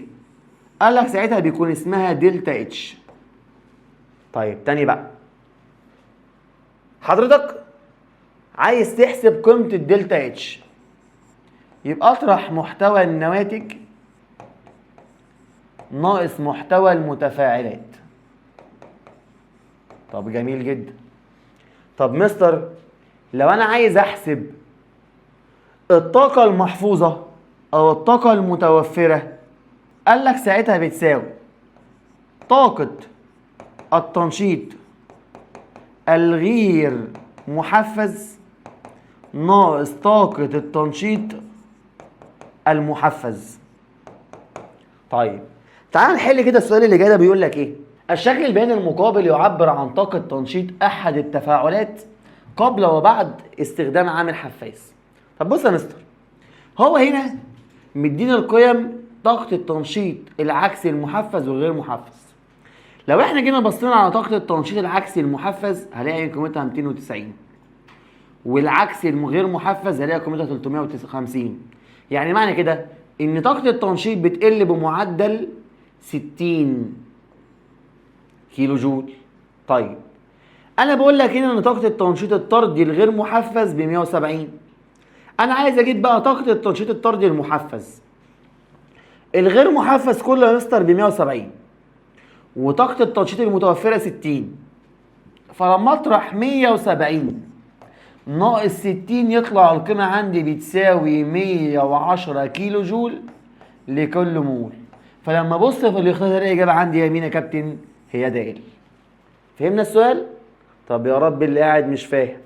قال لك ساعتها بيكون اسمها دلتا اتش. طيب تاني بقى، حضرتك عايز تحسب قيمة الدلتا اتش يبقى اطرح محتوى النواتج ناقص محتوى المتفاعلات. طب جميل جدا. طب مستر لو انا عايز احسب الطاقة المحفوظة او الطاقة المتوفرة قال لك ساعتها بتساوي طاقة التنشيط الغير محفز ناقص طاقة التنشيط المحفز. طيب تعال نحل كده السؤال اللي جاي ده. بيقول لك ايه؟ الشكل البياني المقابل يعبر عن طاقة تنشيط احد التفاعلات قبل وبعد استخدام عامل حفاز. طب بص يا مستر، هو هنا مدينا القيم طاقة التنشيط العكسي المحفز والغير محفز. لو احنا جينا بصينا على طاقة التنشيط العكسي المحفز هلاقي قيمتها 290، والعكسي الغير محفز هلاقي قيمتها 350. يعني معنى كده ان طاقة التنشيط بتقل بمعدل 60 كيلو جول. طيب انا بقول لك هنا ان طاقة التنشيط الطردي الغير محفز ب 170. انا عايز اجيب بقى طاقة التنشيط الطردي المحفز. الغير محفز كله يا مستر ب 170، وطاقة التنشيط المتوفرة 60، فلما اطرح 170 ناقص 60 يطلع القيمة عندي بتساوي 110 كيلو جول لكل مول. فلما ابص في الاختيار الاقي الاجابة عندي يا مين يا كابتن؟ هي د. فهمنا السؤال؟ طب يا رب اللي قاعد مش فاهم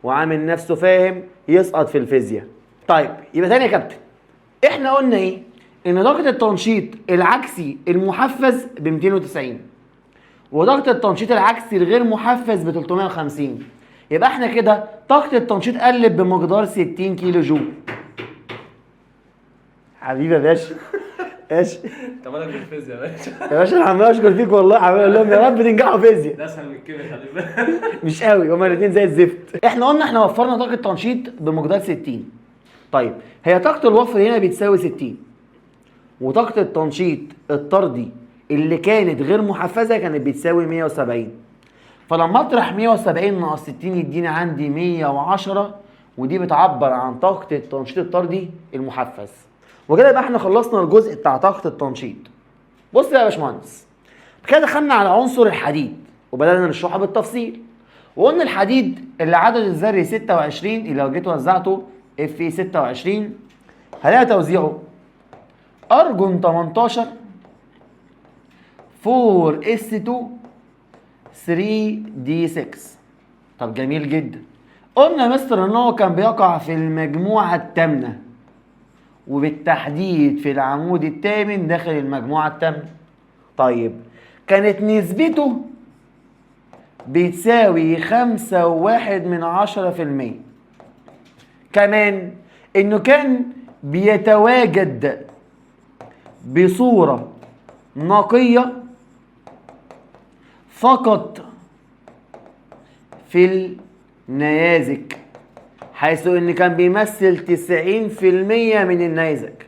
وعامل نفسه فاهم يسقط في الفيزياء. طيب يبقى تاني يا كابتن، احنا قلنا ايه؟ ان طاقة التنشيط العكسي المحفز ب 290 وطاقة التنشيط العكسي الغير محفز ب 350. يبقى احنا كده طاقة التنشيط قلت بمقدار 60 كيلو جول. حبيبي يا باشا ماشي. انت مالك بالفيزياء يا باشا؟ يا باشا انا عمال اشكر فيك والله، عمال اقول لهم يا رب تنجحوا فيزياء. ده اسهل من كده خلي بالك. مش قوي، هما الاثنين زي الزفت. احنا قلنا احنا وفرنا طاقة تنشيط بمقدار 60. طيب هي طاقة الوفر هنا بتساوي 60، وطاقة التنشيط الطردي اللي كانت غير محفزة كانت بتساوي 170. فلما اطرح 170 ناقص 60 يديني عندي 110، ودي بتعبر عن طاقة التنشيط الطردي المحفز. وكده يبقى احنا خلصنا الجزء بتاع طاقة التنشيط. بص يا باشمهندس، كده دخلنا على عنصر الحديد وبدأنا نشرحه بالتفصيل. وقلنا الحديد اللي عدد الذري 26، اللي لو جيت وزعته اف اي 26 هلاقي توزيعه ارجون 18 4 اس 2 3 دي 6. طب جميل جدا. قلنا يا مستر ان هو كان بيقع في المجموعة الثامنة، وبالتحديد في العمود الثامن داخل المجموعة الثامنة. طيب كانت نسبته بتساوي 5.1%. كمان انه كان بيتواجد بصورة نقية فقط في النيازك، حيث ان كان بيمثل 90% من النيزك.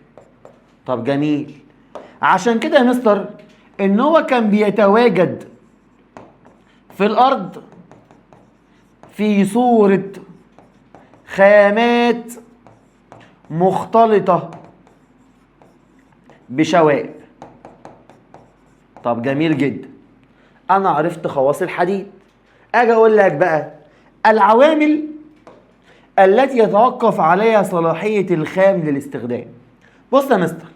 طب جميل. عشان كده يا مستر ان هو كان بيتواجد في الارض في صورة خامات مختلطة بشوائب. طب جميل جدا. انا عرفت خواص الحديد. اجي اقول لك بقى العوامل التي يتوقف عليها صلاحية الخام للاستخدام. بص يا مستر،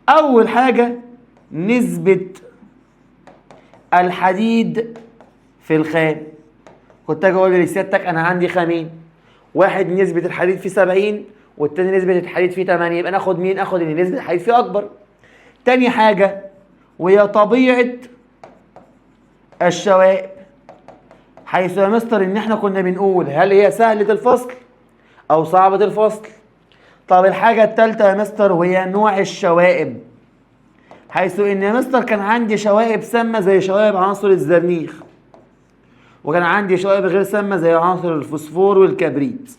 اول حاجة نسبة الحديد في الخام. كنت اجي اقول لسيادتك انا عندي خامين، واحد نسبة الحديد فيه 70 والتاني نسبة الحديد فيه 8، يبقى ناخد مين؟ اخد اللي نسبة الحديد فيه اكبر. تاني حاجة وهي طبيعة الشوائب، حيث يا مستر ان احنا كنا بنقول هل هي سهلة الفصل او صعبة الفصل. طب الحاجة التالتة يا مستر وهي نوع الشوائب، حيث ان يا مستر كان عندي شوائب سامة زي شوائب عناصر الزرنيخ، وكان عندي شوائب غير سامة زي عناصر الفوسفور والكبريت.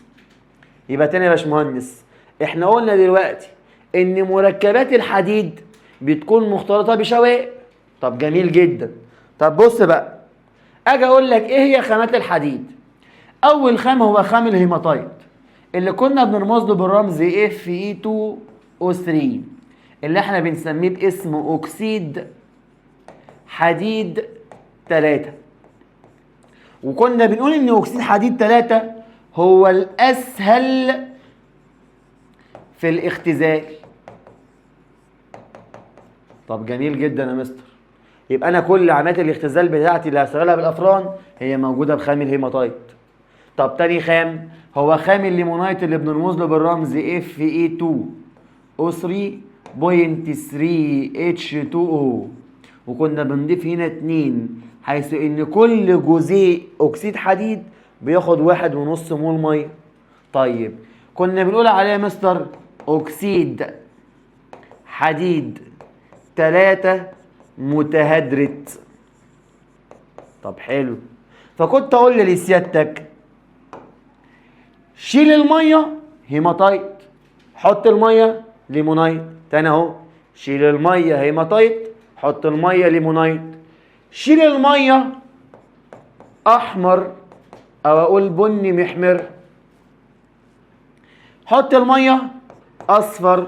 يبقى تاني يا باشمهندس، احنا قلنا دلوقتي ان مركبات الحديد بتكون مختلطة بشوائب. طب جميل جدا. طب بص بقى، اجي اقول لك ايه هي خامات الحديد. اول خام هو خام الهيماتايت اللي كنا بنرمز له بالرمز Fe2O3، اللي احنا بنسميه باسم اكسيد حديد 3. وكنا بنقول ان اكسيد حديد 3 هو الاسهل في الاختزال. طب جميل جدا يا مستر. يبقى انا كل عمليات الاختزال بتاعتي اللي هشتغلها بالافران هي موجوده بخام الهيماتايت. طب تاني خام هو خام الليمونايت اللي بنرمز له بالرمز Fe2O3.3H2O، وكنا بنضيف هنا 2 حيث ان كل جزيء اكسيد حديد بياخد 1.5 مول ميه. طيب كنا بنقول عليه مستر اكسيد حديد 3 متهدرت. طب حلو. فكنت اقول لسيادتك شيل الميه هيماتايت، حط الميه ليمونايت. تاني اهو، شيل الميه هيماتايت، حط الميه ليمونايت. شيل الميه احمر او اقول بني محمر، حط الميه اصفر.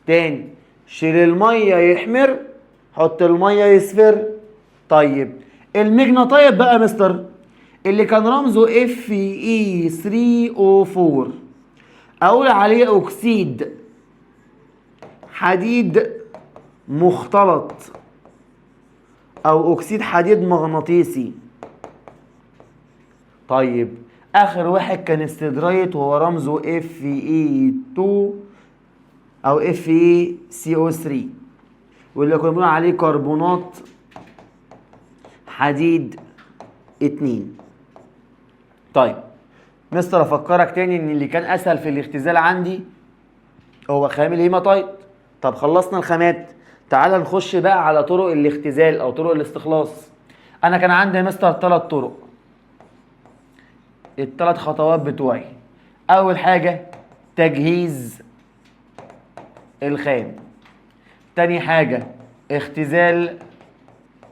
تاني، شيل الميه يحمر، حط الميه يصفر. طيب المجناطيت بقى يا مستر اللي كان رمزه Fe3O4 اقول عليه اكسيد حديد مختلط او اكسيد حديد مغناطيسي. طيب اخر واحد كان استدرايت وهو رمزه Fe2 او FeCO3 واللي كنا بنقول عليه كربونات حديد 2. طيب مستر افكرك تاني ان اللي كان اسهل في الاختزال عندي هو خام الهيماتايت. طب خلصنا الخامات، تعال نخش بقى على طرق الاختزال او طرق الاستخلاص. انا كان عندي يا مستر 3 طرق، ال3 خطوات بتوعي. اول حاجة تجهيز الخام، تاني حاجة اختزال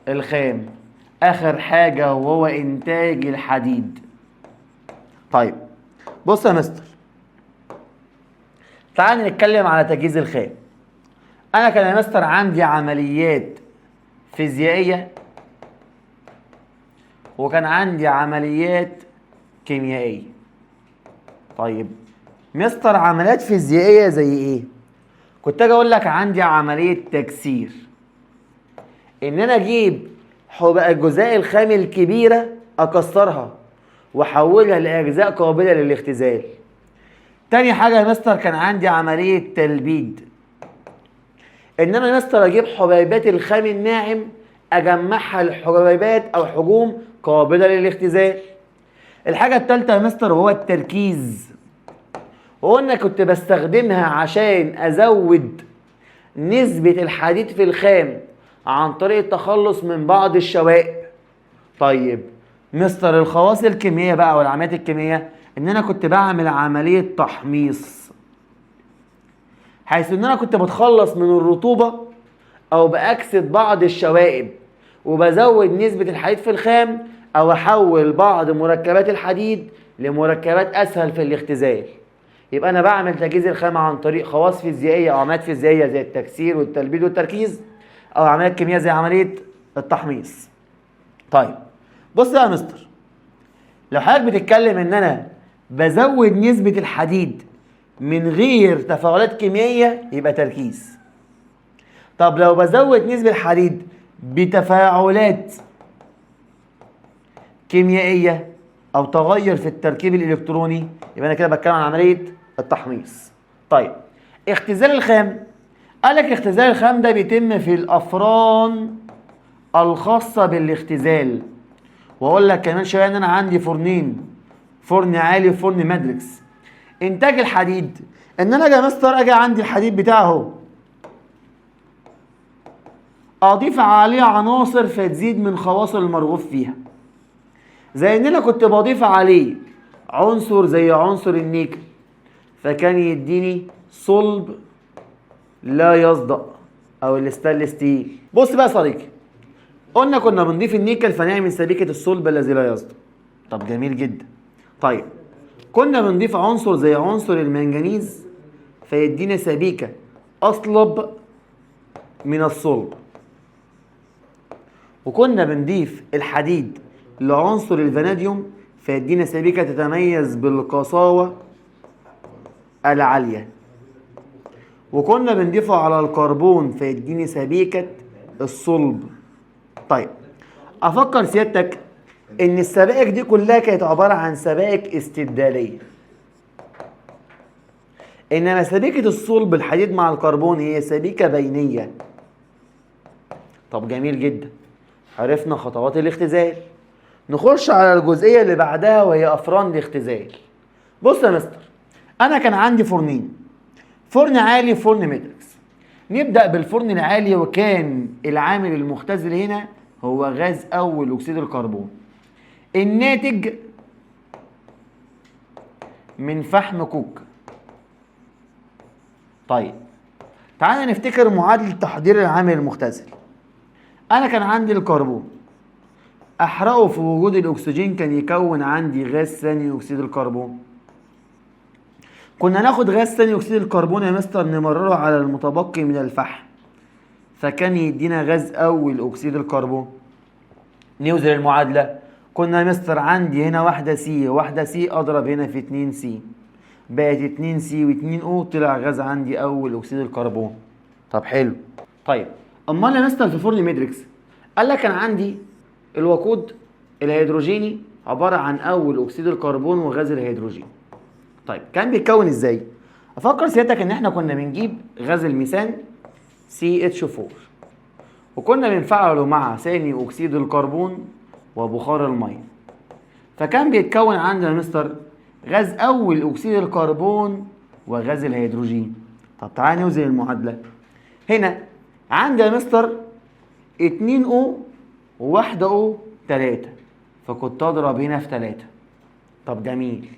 الخام، اخر حاجة وهو انتاج الحديد. طيب بص يا مستر، تعال نتكلم على تجهيز الخام. انا كان يا مستر عندي عمليات فيزيائية وكان عندي عمليات كيميائية. طيب مستر عمليات فيزيائية زي ايه؟ كنت اجي اقول لك عندي عملية تكسير، ان انا اجيب الجزيء الخام الكبيرة اكسرها واحولها لاجزاء قابلة للاختزال. تاني حاجة يا مستر كان عندي عملية تلبيد، ان انا يا مستر اجيب حبيبات الخام الناعم اجمعها لحبيبات او حجوم قابلة للاختزال. الحاجة التالتة يا مستر وهو التركيز، وقلنا كنت بستخدمها عشان ازود نسبة الحديد في الخام عن طريق التخلص من بعض الشوائب. طيب مستر الخواص الكيميائية بقى والعمليات الكيميائية، ان انا كنت بعمل عملية تحميص، حيث ان انا كنت بتخلص من الرطوبة او باكسد بعض الشوائب وبزود نسبة الحديد في الخام او احول بعض مركبات الحديد لمركبات اسهل في الاختزال. يبقى انا بعمل تجهيز الخام عن طريق خواص فيزيائية او عمليات فيزيائية زي التكسير والتلبيد والتركيز، او عمليات كيميائية زي عملية التحميص. طيب بص بقى يا مستر، لو حضرتك بتتكلم ان انا بزود نسبة الحديد من غير تفاعلات كيميائية يبقى تركيز. طب لو بزود نسبة الحديد بتفاعلات كيميائية او تغير في التركيب الالكتروني يبقى انا كده بتكلم عن عملية التحميص. طيب اختزال الخام، قالك اختزال الخام ده بيتم في الافران الخاصة بالاختزال. واقول لك كمان شويه ان انا عندي فرنين، فرن عالي وفرن ماتريكس. انتاج الحديد ان انا يا مستر اجي عندي الحديد بتاعه اهو، اضيف عليه عناصر فتزيد من خواص المرغوب فيها، زي ان انا كنت بضيف عليه عنصر زي عنصر النيكل فكان يديني صلب لا يصدأ او الستانلس ستيل. بص بقى يا صديقي، قلنا كنا بنضيف النيكل فنعمل سبيكة الصلب الذي لا يصدأ. طب جميل جدا. طيب كنا بنضيف عنصر زي عنصر المنجنيز فيدينا سبيكة أصلب من الصلب. وكنا بنضيف الحديد لعنصر الفاناديوم فيدينا سبيكة تتميز بالقساوة العالية. وكنا بنضيفه على الكربون فيديني سبيكة الصلب. طيب افكر سيادتك ان السبائك دي كلها كانت عبارة عن سبائك استبدالية، انما سبيكة الصلب الحديد مع الكربون هي سبيكة بينية. طب جميل جدا، عرفنا خطوات الاختزال. نخش على الجزئية اللي بعدها وهي افران الاختزال. بص يا مستر، انا كان عندي فرنين، فرن عالي وفرن ماتريكس. نبدأ بالفرن العالي، وكان العامل المختزل هنا هو غاز أول أكسيد الكربون الناتج من فحم كوك. طيب تعالى نفتكر معادلة تحضير العامل المختزل. أنا كان عندي الكربون أحرقه في وجود الأكسجين كان يكون عندي غاز ثاني أكسيد الكربون. كنا ناخد غاز ثاني أكسيد الكربون يا مستر نمرره على المتبقي من الفحم فكان يدينا غاز أول أكسيد الكربون. نوزن المعادلة، كنا يا مستر عندي هنا واحدة سي واحدة سي أضرب هنا في 2 سي بقت 2 سي و2 او، طلع غاز عندي أول أكسيد الكربون. طب حلو. طيب أمال يا مستر في فرن ماتريكس قال لك كان عندي الوقود الهيدروجيني عبارة عن أول أكسيد الكربون وغاز الهيدروجين. طيب كان بيتكون ازاي؟ افكر سيادتك ان احنا كنا بنجيب غاز الميثان CH4 وكنا بنفعله مع ثاني اكسيد الكربون وبخار الميه، فكان بيتكون عندنا يا مستر غاز اول اكسيد الكربون وغاز الهيدروجين. طب تعالى نوزن المعادله. هنا عندي يا مستر 2 O و1 O 3 فكنت اضرب هنا في 3. طب جميل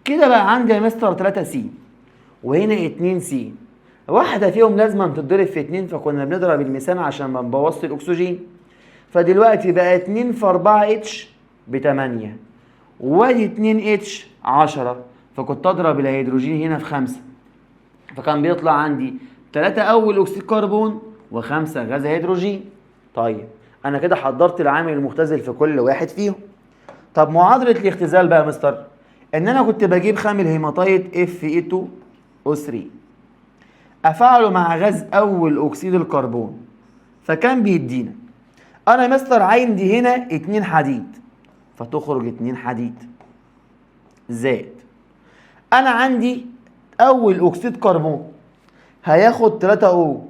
كده بقى عندي يا مستر 3 سي وهنا 2 سي، واحدة فيهم لازم تتضرب في 2 فكنا بنضرب الميثان عشان ما نبوظش الأكسجين. فدلوقتي بقى 2 في 4 اتش ب 8 وادي 2 اتش 10. فكنت اضرب الهيدروجين هنا في 5 فكان بيطلع عندي 3 اول اكسيد كربون و5 غاز هيدروجين. طيب انا كده حضرت العامل المختزل في كل واحد فيهم. طب معادله الاختزال بقى يا مستر ان انا كنت بجيب خام الهيماتايت Fe2O3 افعله مع غاز اول اكسيد الكربون فكان بيدينا انا يا مستر عندي هنا 2 حديد فتخرج 2 حديد زائد انا عندي اول اكسيد كربون هياخد 3 او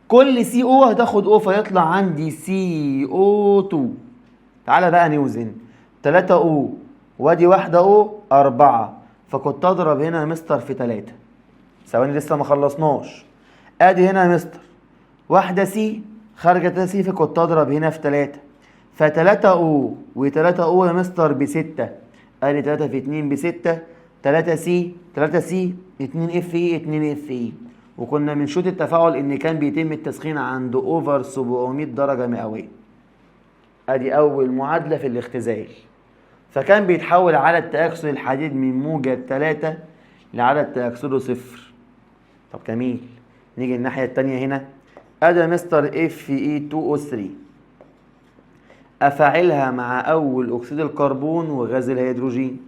كل سي او هتاخد او فيطلع عندي CO2. تعالى بقى نوزن 3 او وادي 1 او 4 فكنت اضرب هنا يا مستر في 3 ثواني لسه ما خلصناش. ادي هنا يا مستر 1 سي خارجه 3 سي فكنت اضرب هنا في 3 ف3 او و3 او يا مستر ب 6 ادي 3 في 2 ب 6 3 سي 2 اف اي 2 اف اي وكنا بنشوط التفاعل ان كان بيتم التسخين عند اوفر 700 درجه مئويه. ادي اول معادله في الاختزال فكان بيتحول عدد تأكسد الحديد من موجب 3 لعدد تأكسده 0. طب جميل نيجي الناحيه الثانيه هنا ادي مستر Fe2O3 افاعلها مع اول اكسيد الكربون وغاز الهيدروجين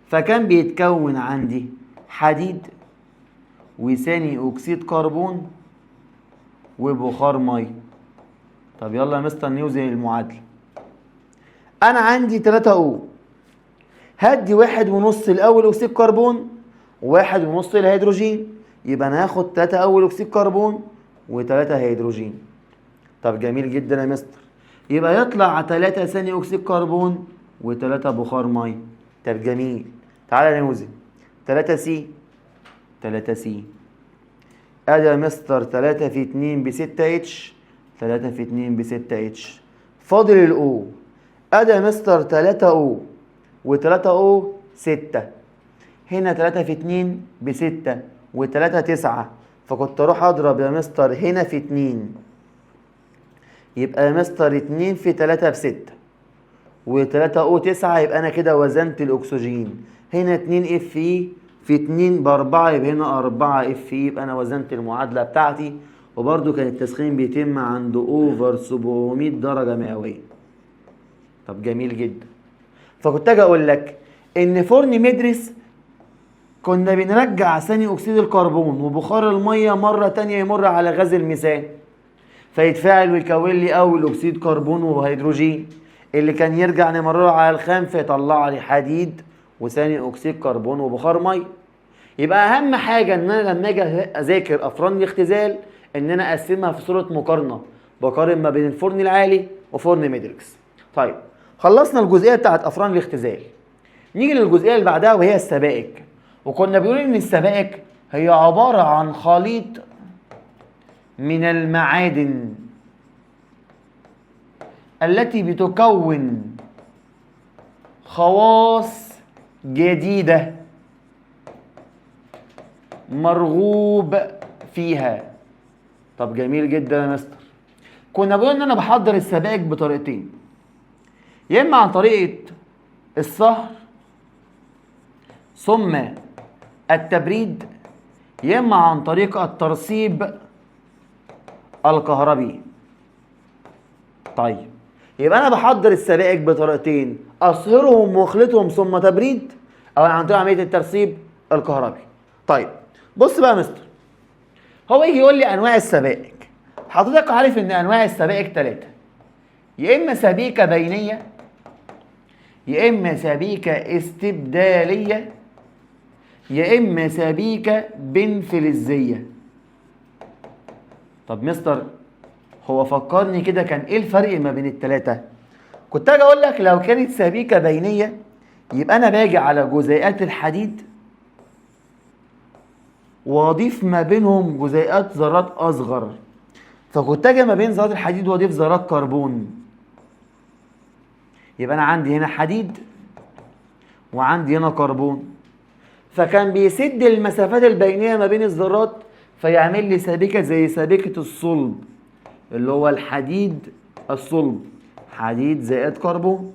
فكان بيتكون عندي حديد وثاني اكسيد كربون وبخار ميه. طب يلا يا مستر نوزن المعادله. انا عندي 3 او هدي 1.5 الاول اكسيد كربون و1.5 الهيدروجين يبقى انا هاخد 3 اول اكسيد كربون و3 هيدروجين. طب جميل جدا يا مستر يبقى يطلع 3 ثاني اكسيد كربون و3 بخار ميه. طب جميل تعالى نوزن 3 سي ادي يا مستر 3 في 2 ب 6 اتش 3 في 2 ب 6 اتش فاضل الاو ادي يا مستر 3 او و3 او 6 هنا 3 في 2 ب 6 و3 9 فكنت اروح اضرب يا مستر هنا في 2 يبقى يا مستر 2 في 3 ب 6 و3 او 9 يبقى انا كده وزنت الاكسجين هنا 2 اف اي في 2 ب 4 يبقى هنا 4 اف اي يبقى انا وزنت المعادله بتاعتي وبرده كان التسخين بيتم عند اوفر 700 درجه مئويه. طب جميل جدا فكنت اجي اقول لك ان فرن مدرس كنا بنرجع ثاني اكسيد الكربون وبخار الميه مره تانية يمر على غاز الميثان فيتفاعل ويكون لي اول اكسيد كربون وهيدروجين اللي كان يرجع نمرره على الخام فيطلع لي حديد وثاني اكسيد كربون وبخار ميه. يبقى اهم حاجه ان انا لما اجي اذاكر افران الاختزال ان انا اقسمها في صوره مقارنه بقارن ما بين الفرن العالي وفرن ميدريكس. طيب خلصنا الجزئيه بتاعت افران الاختزال نيجي للجزئيه اللي بعدها وهي السبائك. وكنا بنقول ان السبائك هي عباره عن خليط من المعادن التي بتكون خواص جديدة مرغوب فيها. طب جميل جدا يا مستر كنا بنقول ان انا بحضر السبائك بطريقتين يا اما عن طريقة الصهر ثم التبريد يا اما عن طريق الترسيب الكهربي. طيب يبقى انا بحضر السبائك بطريقتين اصهرهم واخلطهم ثم تبريد او عن طريق عمليه الترسيب الكهربي. طيب بص بقى يا مستر هو يجي يقول لي انواع السبائك. حضرتك عارف ان انواع السبائك 3 يا اما سبيكه بينيه يا اما سبيكه استبداليه يا اما سبيكه بنفلزيه. طب مستر هو فكرني كده كان ايه الفرق ما بين الثلاثه؟ كنت اجي اقول لك لو كانت سبيكه بينيه يبقى انا باجي على جزيئات الحديد واضيف ما بينهم جزيئات ذرات اصغر فكنت اجي ما بين ذرات الحديد واضيف ذرات كربون يبقى انا عندي هنا حديد وعندي هنا كربون فكان بيسد المسافات البينيه ما بين الذرات فيعمل لي سبيكه زي سبيكه الصلب اللي هو الحديد الصلب حديد زائد كربون.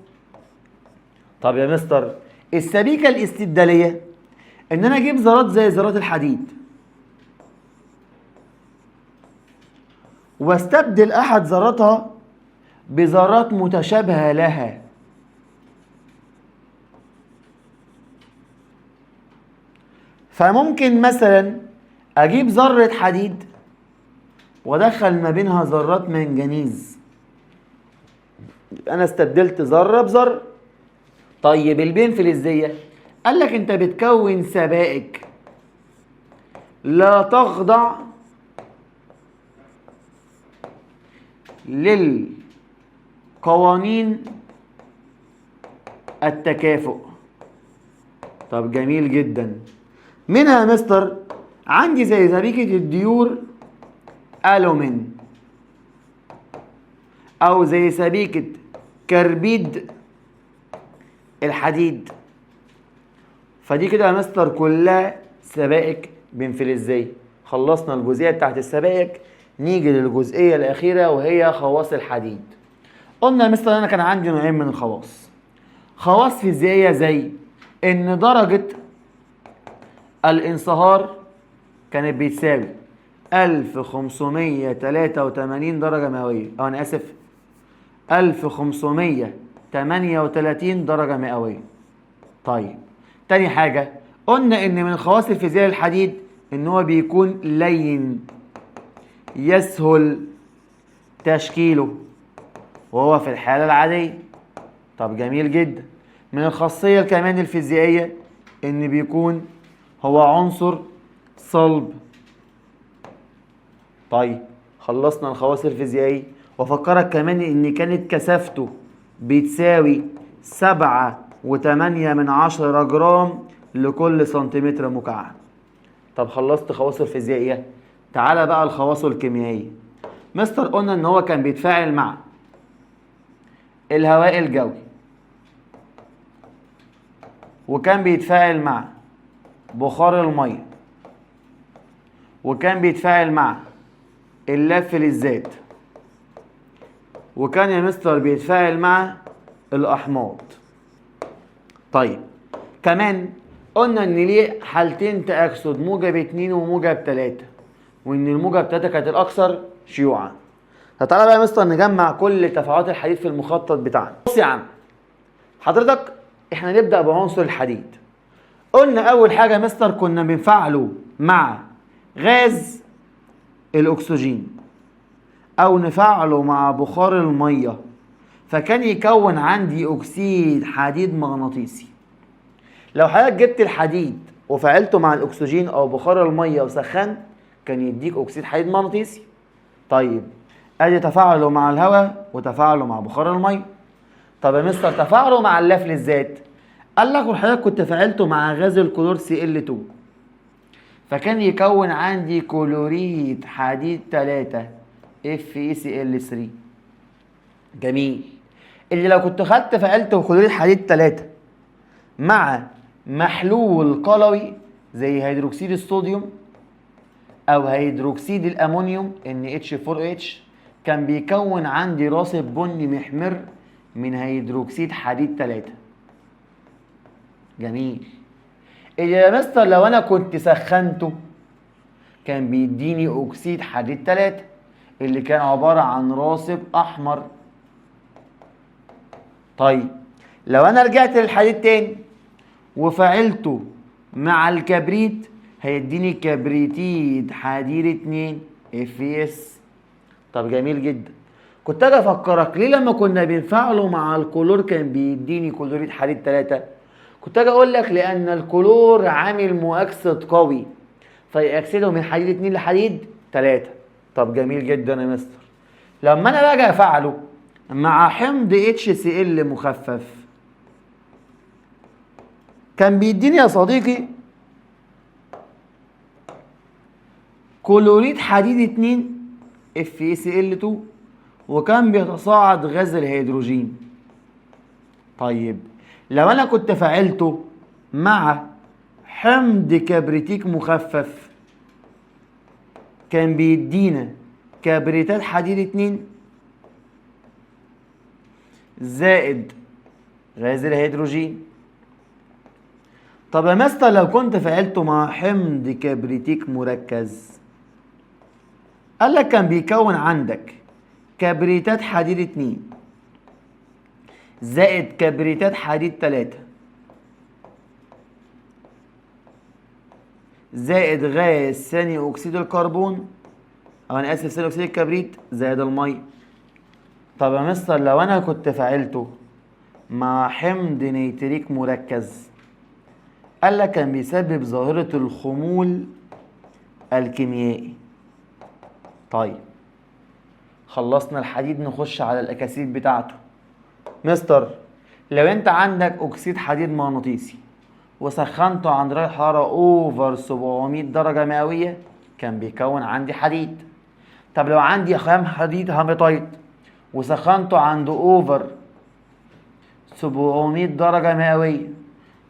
طب يا مستر السبيكة الاستبدالية ان انا اجيب ذرات زي ذرات الحديد واستبدل احد ذراتها بذرات متشابهة لها. فممكن مثلا اجيب ذرة حديد وادخل ما بينها ذرات منجنيز، انا استبدلت ذرة بذرة. طيب البين فلزية قال لك انت بتكون سبائك لا تخضع للقوانين التكافؤ. طب جميل جدا. منها يا مستر عندي زي سبيكة الديور ألومين، أو زي سبيكة كربيد الحديد. فدي كده يا مستر كلها سبائك بنفلزية. خلصنا الجزئية بتاعت السبائك، نيجي للجزئية الأخيرة وهي خواص الحديد. قلنا يا مستر أنا كان عندي نوعين من الخواص. خواص فيزيائية زي إن درجة الانصهار كانت بتساوي 1583 درجة مئوية، أو أنا آسف 1538 درجة مئوية. طيب تاني حاجة قلنا إن من خواص الفيزياء الحديد إن هو بيكون لين يسهل تشكيله وهو في الحالة العادية. طب جميل جدا. من الخاصية كمان الفيزيائية إن بيكون هو عنصر صلب. طيب خلصنا الخواص الفيزيائية، وافكرك كمان ان كانت كثافته بتساوي 7.8 جرام لكل سنتيمتر مكعب. طب خلصت خواص الفيزيائية، تعالى بقى الخواص الكيميائية. مستر قلنا ان هو كان بيتفاعل مع الهواء الجوي، وكان بيتفاعل مع بخار المية، وكان بيتفاعل مع اللف للذات، وكان يا مستر بيتفاعل مع الأحماض. طيب كمان قلنا ان ليه حالتين تأكسد، موجب 2 وموجب 3، وان الموجب 3 كانت الأكثر شيوعا. فتعالى بقى يا مستر نجمع كل تفاعلات الحديد في المخطط بتاعنا. بص يا عم حضرتك، احنا نبدأ بعنصر الحديد. قلنا أول حاجة يا مستر كنا بنفعله مع غاز الأكسجين أو نفعله مع بخار المية، فكان يكون عندي أكسيد حديد مغناطيسي. لو حضرتك جبت الحديد وفعلته مع الأكسجين أو بخار المية وسخنت كان يديك أكسيد حديد مغناطيسي. طيب أدي تفاعله مع الهواء وتفاعله مع بخار المية. طب يا مستر تفاعله مع اللف للذات، قال لك وحضرتك كنت فعلته مع غاز الكلور Cl2، فكان يكون عندي كلوريد حديد 3 FeCl3. جميل. اللي لو كنت خدت فعلته كلوريد حديد 3 مع محلول قلوي زي هيدروكسيد الصوديوم او هيدروكسيد الامونيوم NH4H، كان بيكون عندي راصب بني محمر من هيدروكسيد حديد 3. جميل. اللي يا مستر لو انا كنت سخنته كان بيديني اكسيد حديد 3 اللي كان عبارة عن راصب احمر. طيب لو انا رجعت للحديد تاني وفعلته مع الكبريت هيديني كبريتيد حديد 2 FeS. طب جميل جدا. كنت اجي افكرك ليه لما كنا بنفعله مع الكلور كان بيديني كلوريد حديد 3؟ كنت اجي اقول لك لان الكلور عامل مؤكسد قوي فيأكسده من حديد 2 لحديد 3. طب جميل جدا يا مستر. لما انا باجي افعله مع حمض HCl مخفف كان بيديني يا صديقي كلوريد حديد 2 FeCl2 وكان بيتصاعد غاز الهيدروجين. طيب لو انا كنت فعلته مع حمض كبريتيك مخفف كان بيدينا كبريتات حديد 2 زائد غاز الهيدروجين. طب يا مستر لو كنت فعلته مع حمض كبريتيك مركز، قال لك كان بيكون عندك كبريتات حديد 2 زائد كبريتات حديد 3 زائد غاز ثاني اكسيد الكربون، او انا اسف ثاني اكسيد الكبريت زائد الميه. طب يا مستر لو انا كنت فعلته مع حمض نيتريك مركز، قال لك كان بيسبب ظاهرة الخمول الكيميائي. طيب خلصنا الحديد، نخش على الاكاسيد بتاعته. مستر لو انت عندك اكسيد حديد مغناطيسي وسخنته عند درجة حرارة اوفر 700 درجة مئوية، كان بيكون عندي حديد. طب لو عندي خام حديد هاميتايت وسخنته عند اوفر 700 درجة مئوية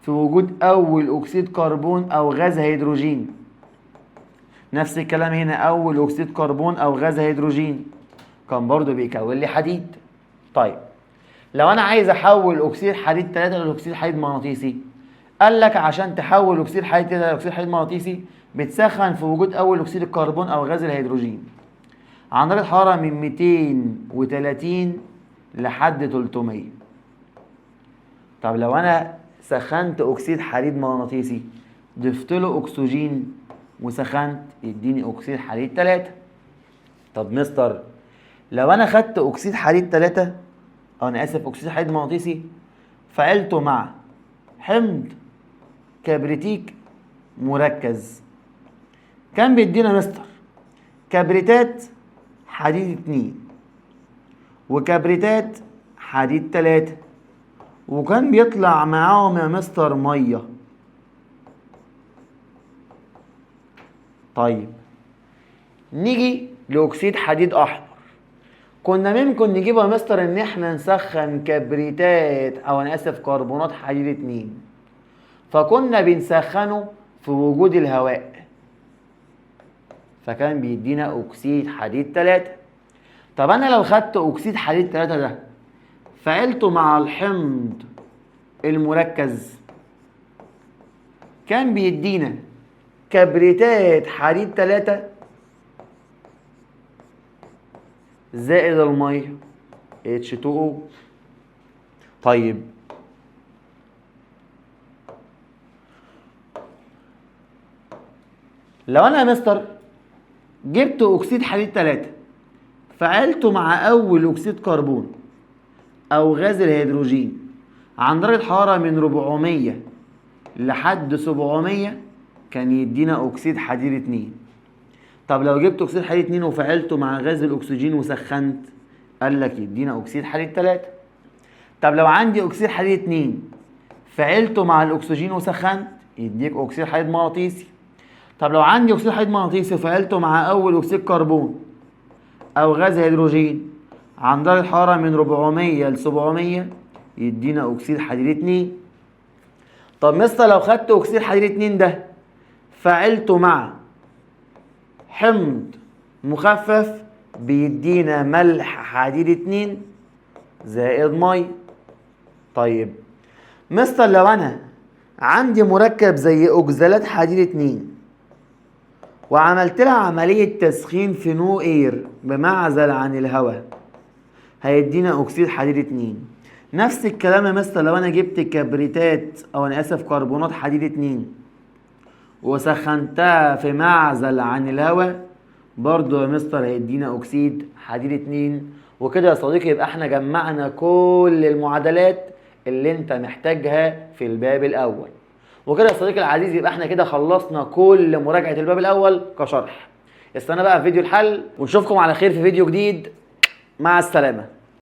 في وجود اول اكسيد كربون او غاز هيدروجين، نفس الكلام هنا، اول اكسيد كربون او غاز هيدروجين كان برضو بيكون لي حديد. طيب لو انا عايز احول اكسيد حديد 3 لاكسيد حديد مغناطيسي، قال لك عشان تحول اكسيد حديد 3 لاكسيد حديد مغناطيسي بتسخن في وجود اول اكسيد الكربون او غاز الهيدروجين عند درجة حرارة من 230 لحد 300. طب لو انا سخنت اكسيد حديد مغناطيسي، ضفت له اكسجين وسخنت، يديني اكسيد حديد 3. طب مستر لو انا خدت اكسيد حديد 3، او انا اسف اكسيد حديد مغناطيسي، فعلته مع حمض كبريتيك مركز، كان بيدينا مستر كبريتات حديد 2 وكبريتات حديد 3، وكان بيطلع معاهم يا مستر ميه. طيب نيجي لاكسيد حديد احمر، كنا ممكن نجيبها يا مستر ان احنا نسخن كبريتات او انا اسف كربونات حديد 2، فكنا بنسخنه في وجود الهواء، فكان بيدينا اكسيد حديد 3. طب انا لو خدت اكسيد حديد 3 ده فعلته مع الحمض المركز، كان بيدينا كبريتات حديد 3 زائد الميه H2O. طيب لو انا يا مستر جبت اكسيد حديد 3 فعلته مع اول اكسيد كربون او غاز الهيدروجين عند درجة حرارة من 400 لحد 700، كان يدينا اكسيد حديد 2. طب لو جبت اكسيد حديد 2 وفعلته مع غاز الاكسجين وسخنت، قال لك يدينا اكسيد حديد 3. طب لو عندي اكسيد حديد 2 فعلته مع الاكسجين وسخنت، يديك اكسيد حديد مغناطيسي. طب لو عندي اكسيد حديد مغناطيسي وفعلته مع اول اكسيد كربون او غاز هيدروجين عند درجة حرارة من 400 ل 700، يدينا اكسيد حديد 2. طب مستر لو خدت اكسيد حديد 2 ده فعلته مع حمض مخفف، بيدينا ملح حديد 2 زائد ميه. طيب مستر لو انا عندي مركب زي اوكزالات حديد 2 وعملت لها عملية تسخين في نو اير بمعزل عن الهواء، هيدينا اكسيد حديد 2. نفس الكلام يا مستر لو انا جبت كبريتات او انا اسف كربونات حديد 2 وسخنتها في معزل عن الهواء، برضو يا مستر هيدينا اكسيد حديد 2. وكده يا صديقي يبقى احنا جمعنا كل المعادلات اللي انت محتاجها في الباب الاول. وكده يا صديقي العزيز يبقى احنا كده خلصنا كل مراجعة الباب الاول كشرح. استنى بقى في فيديو الحل، ونشوفكم على خير في فيديو جديد. مع السلامة.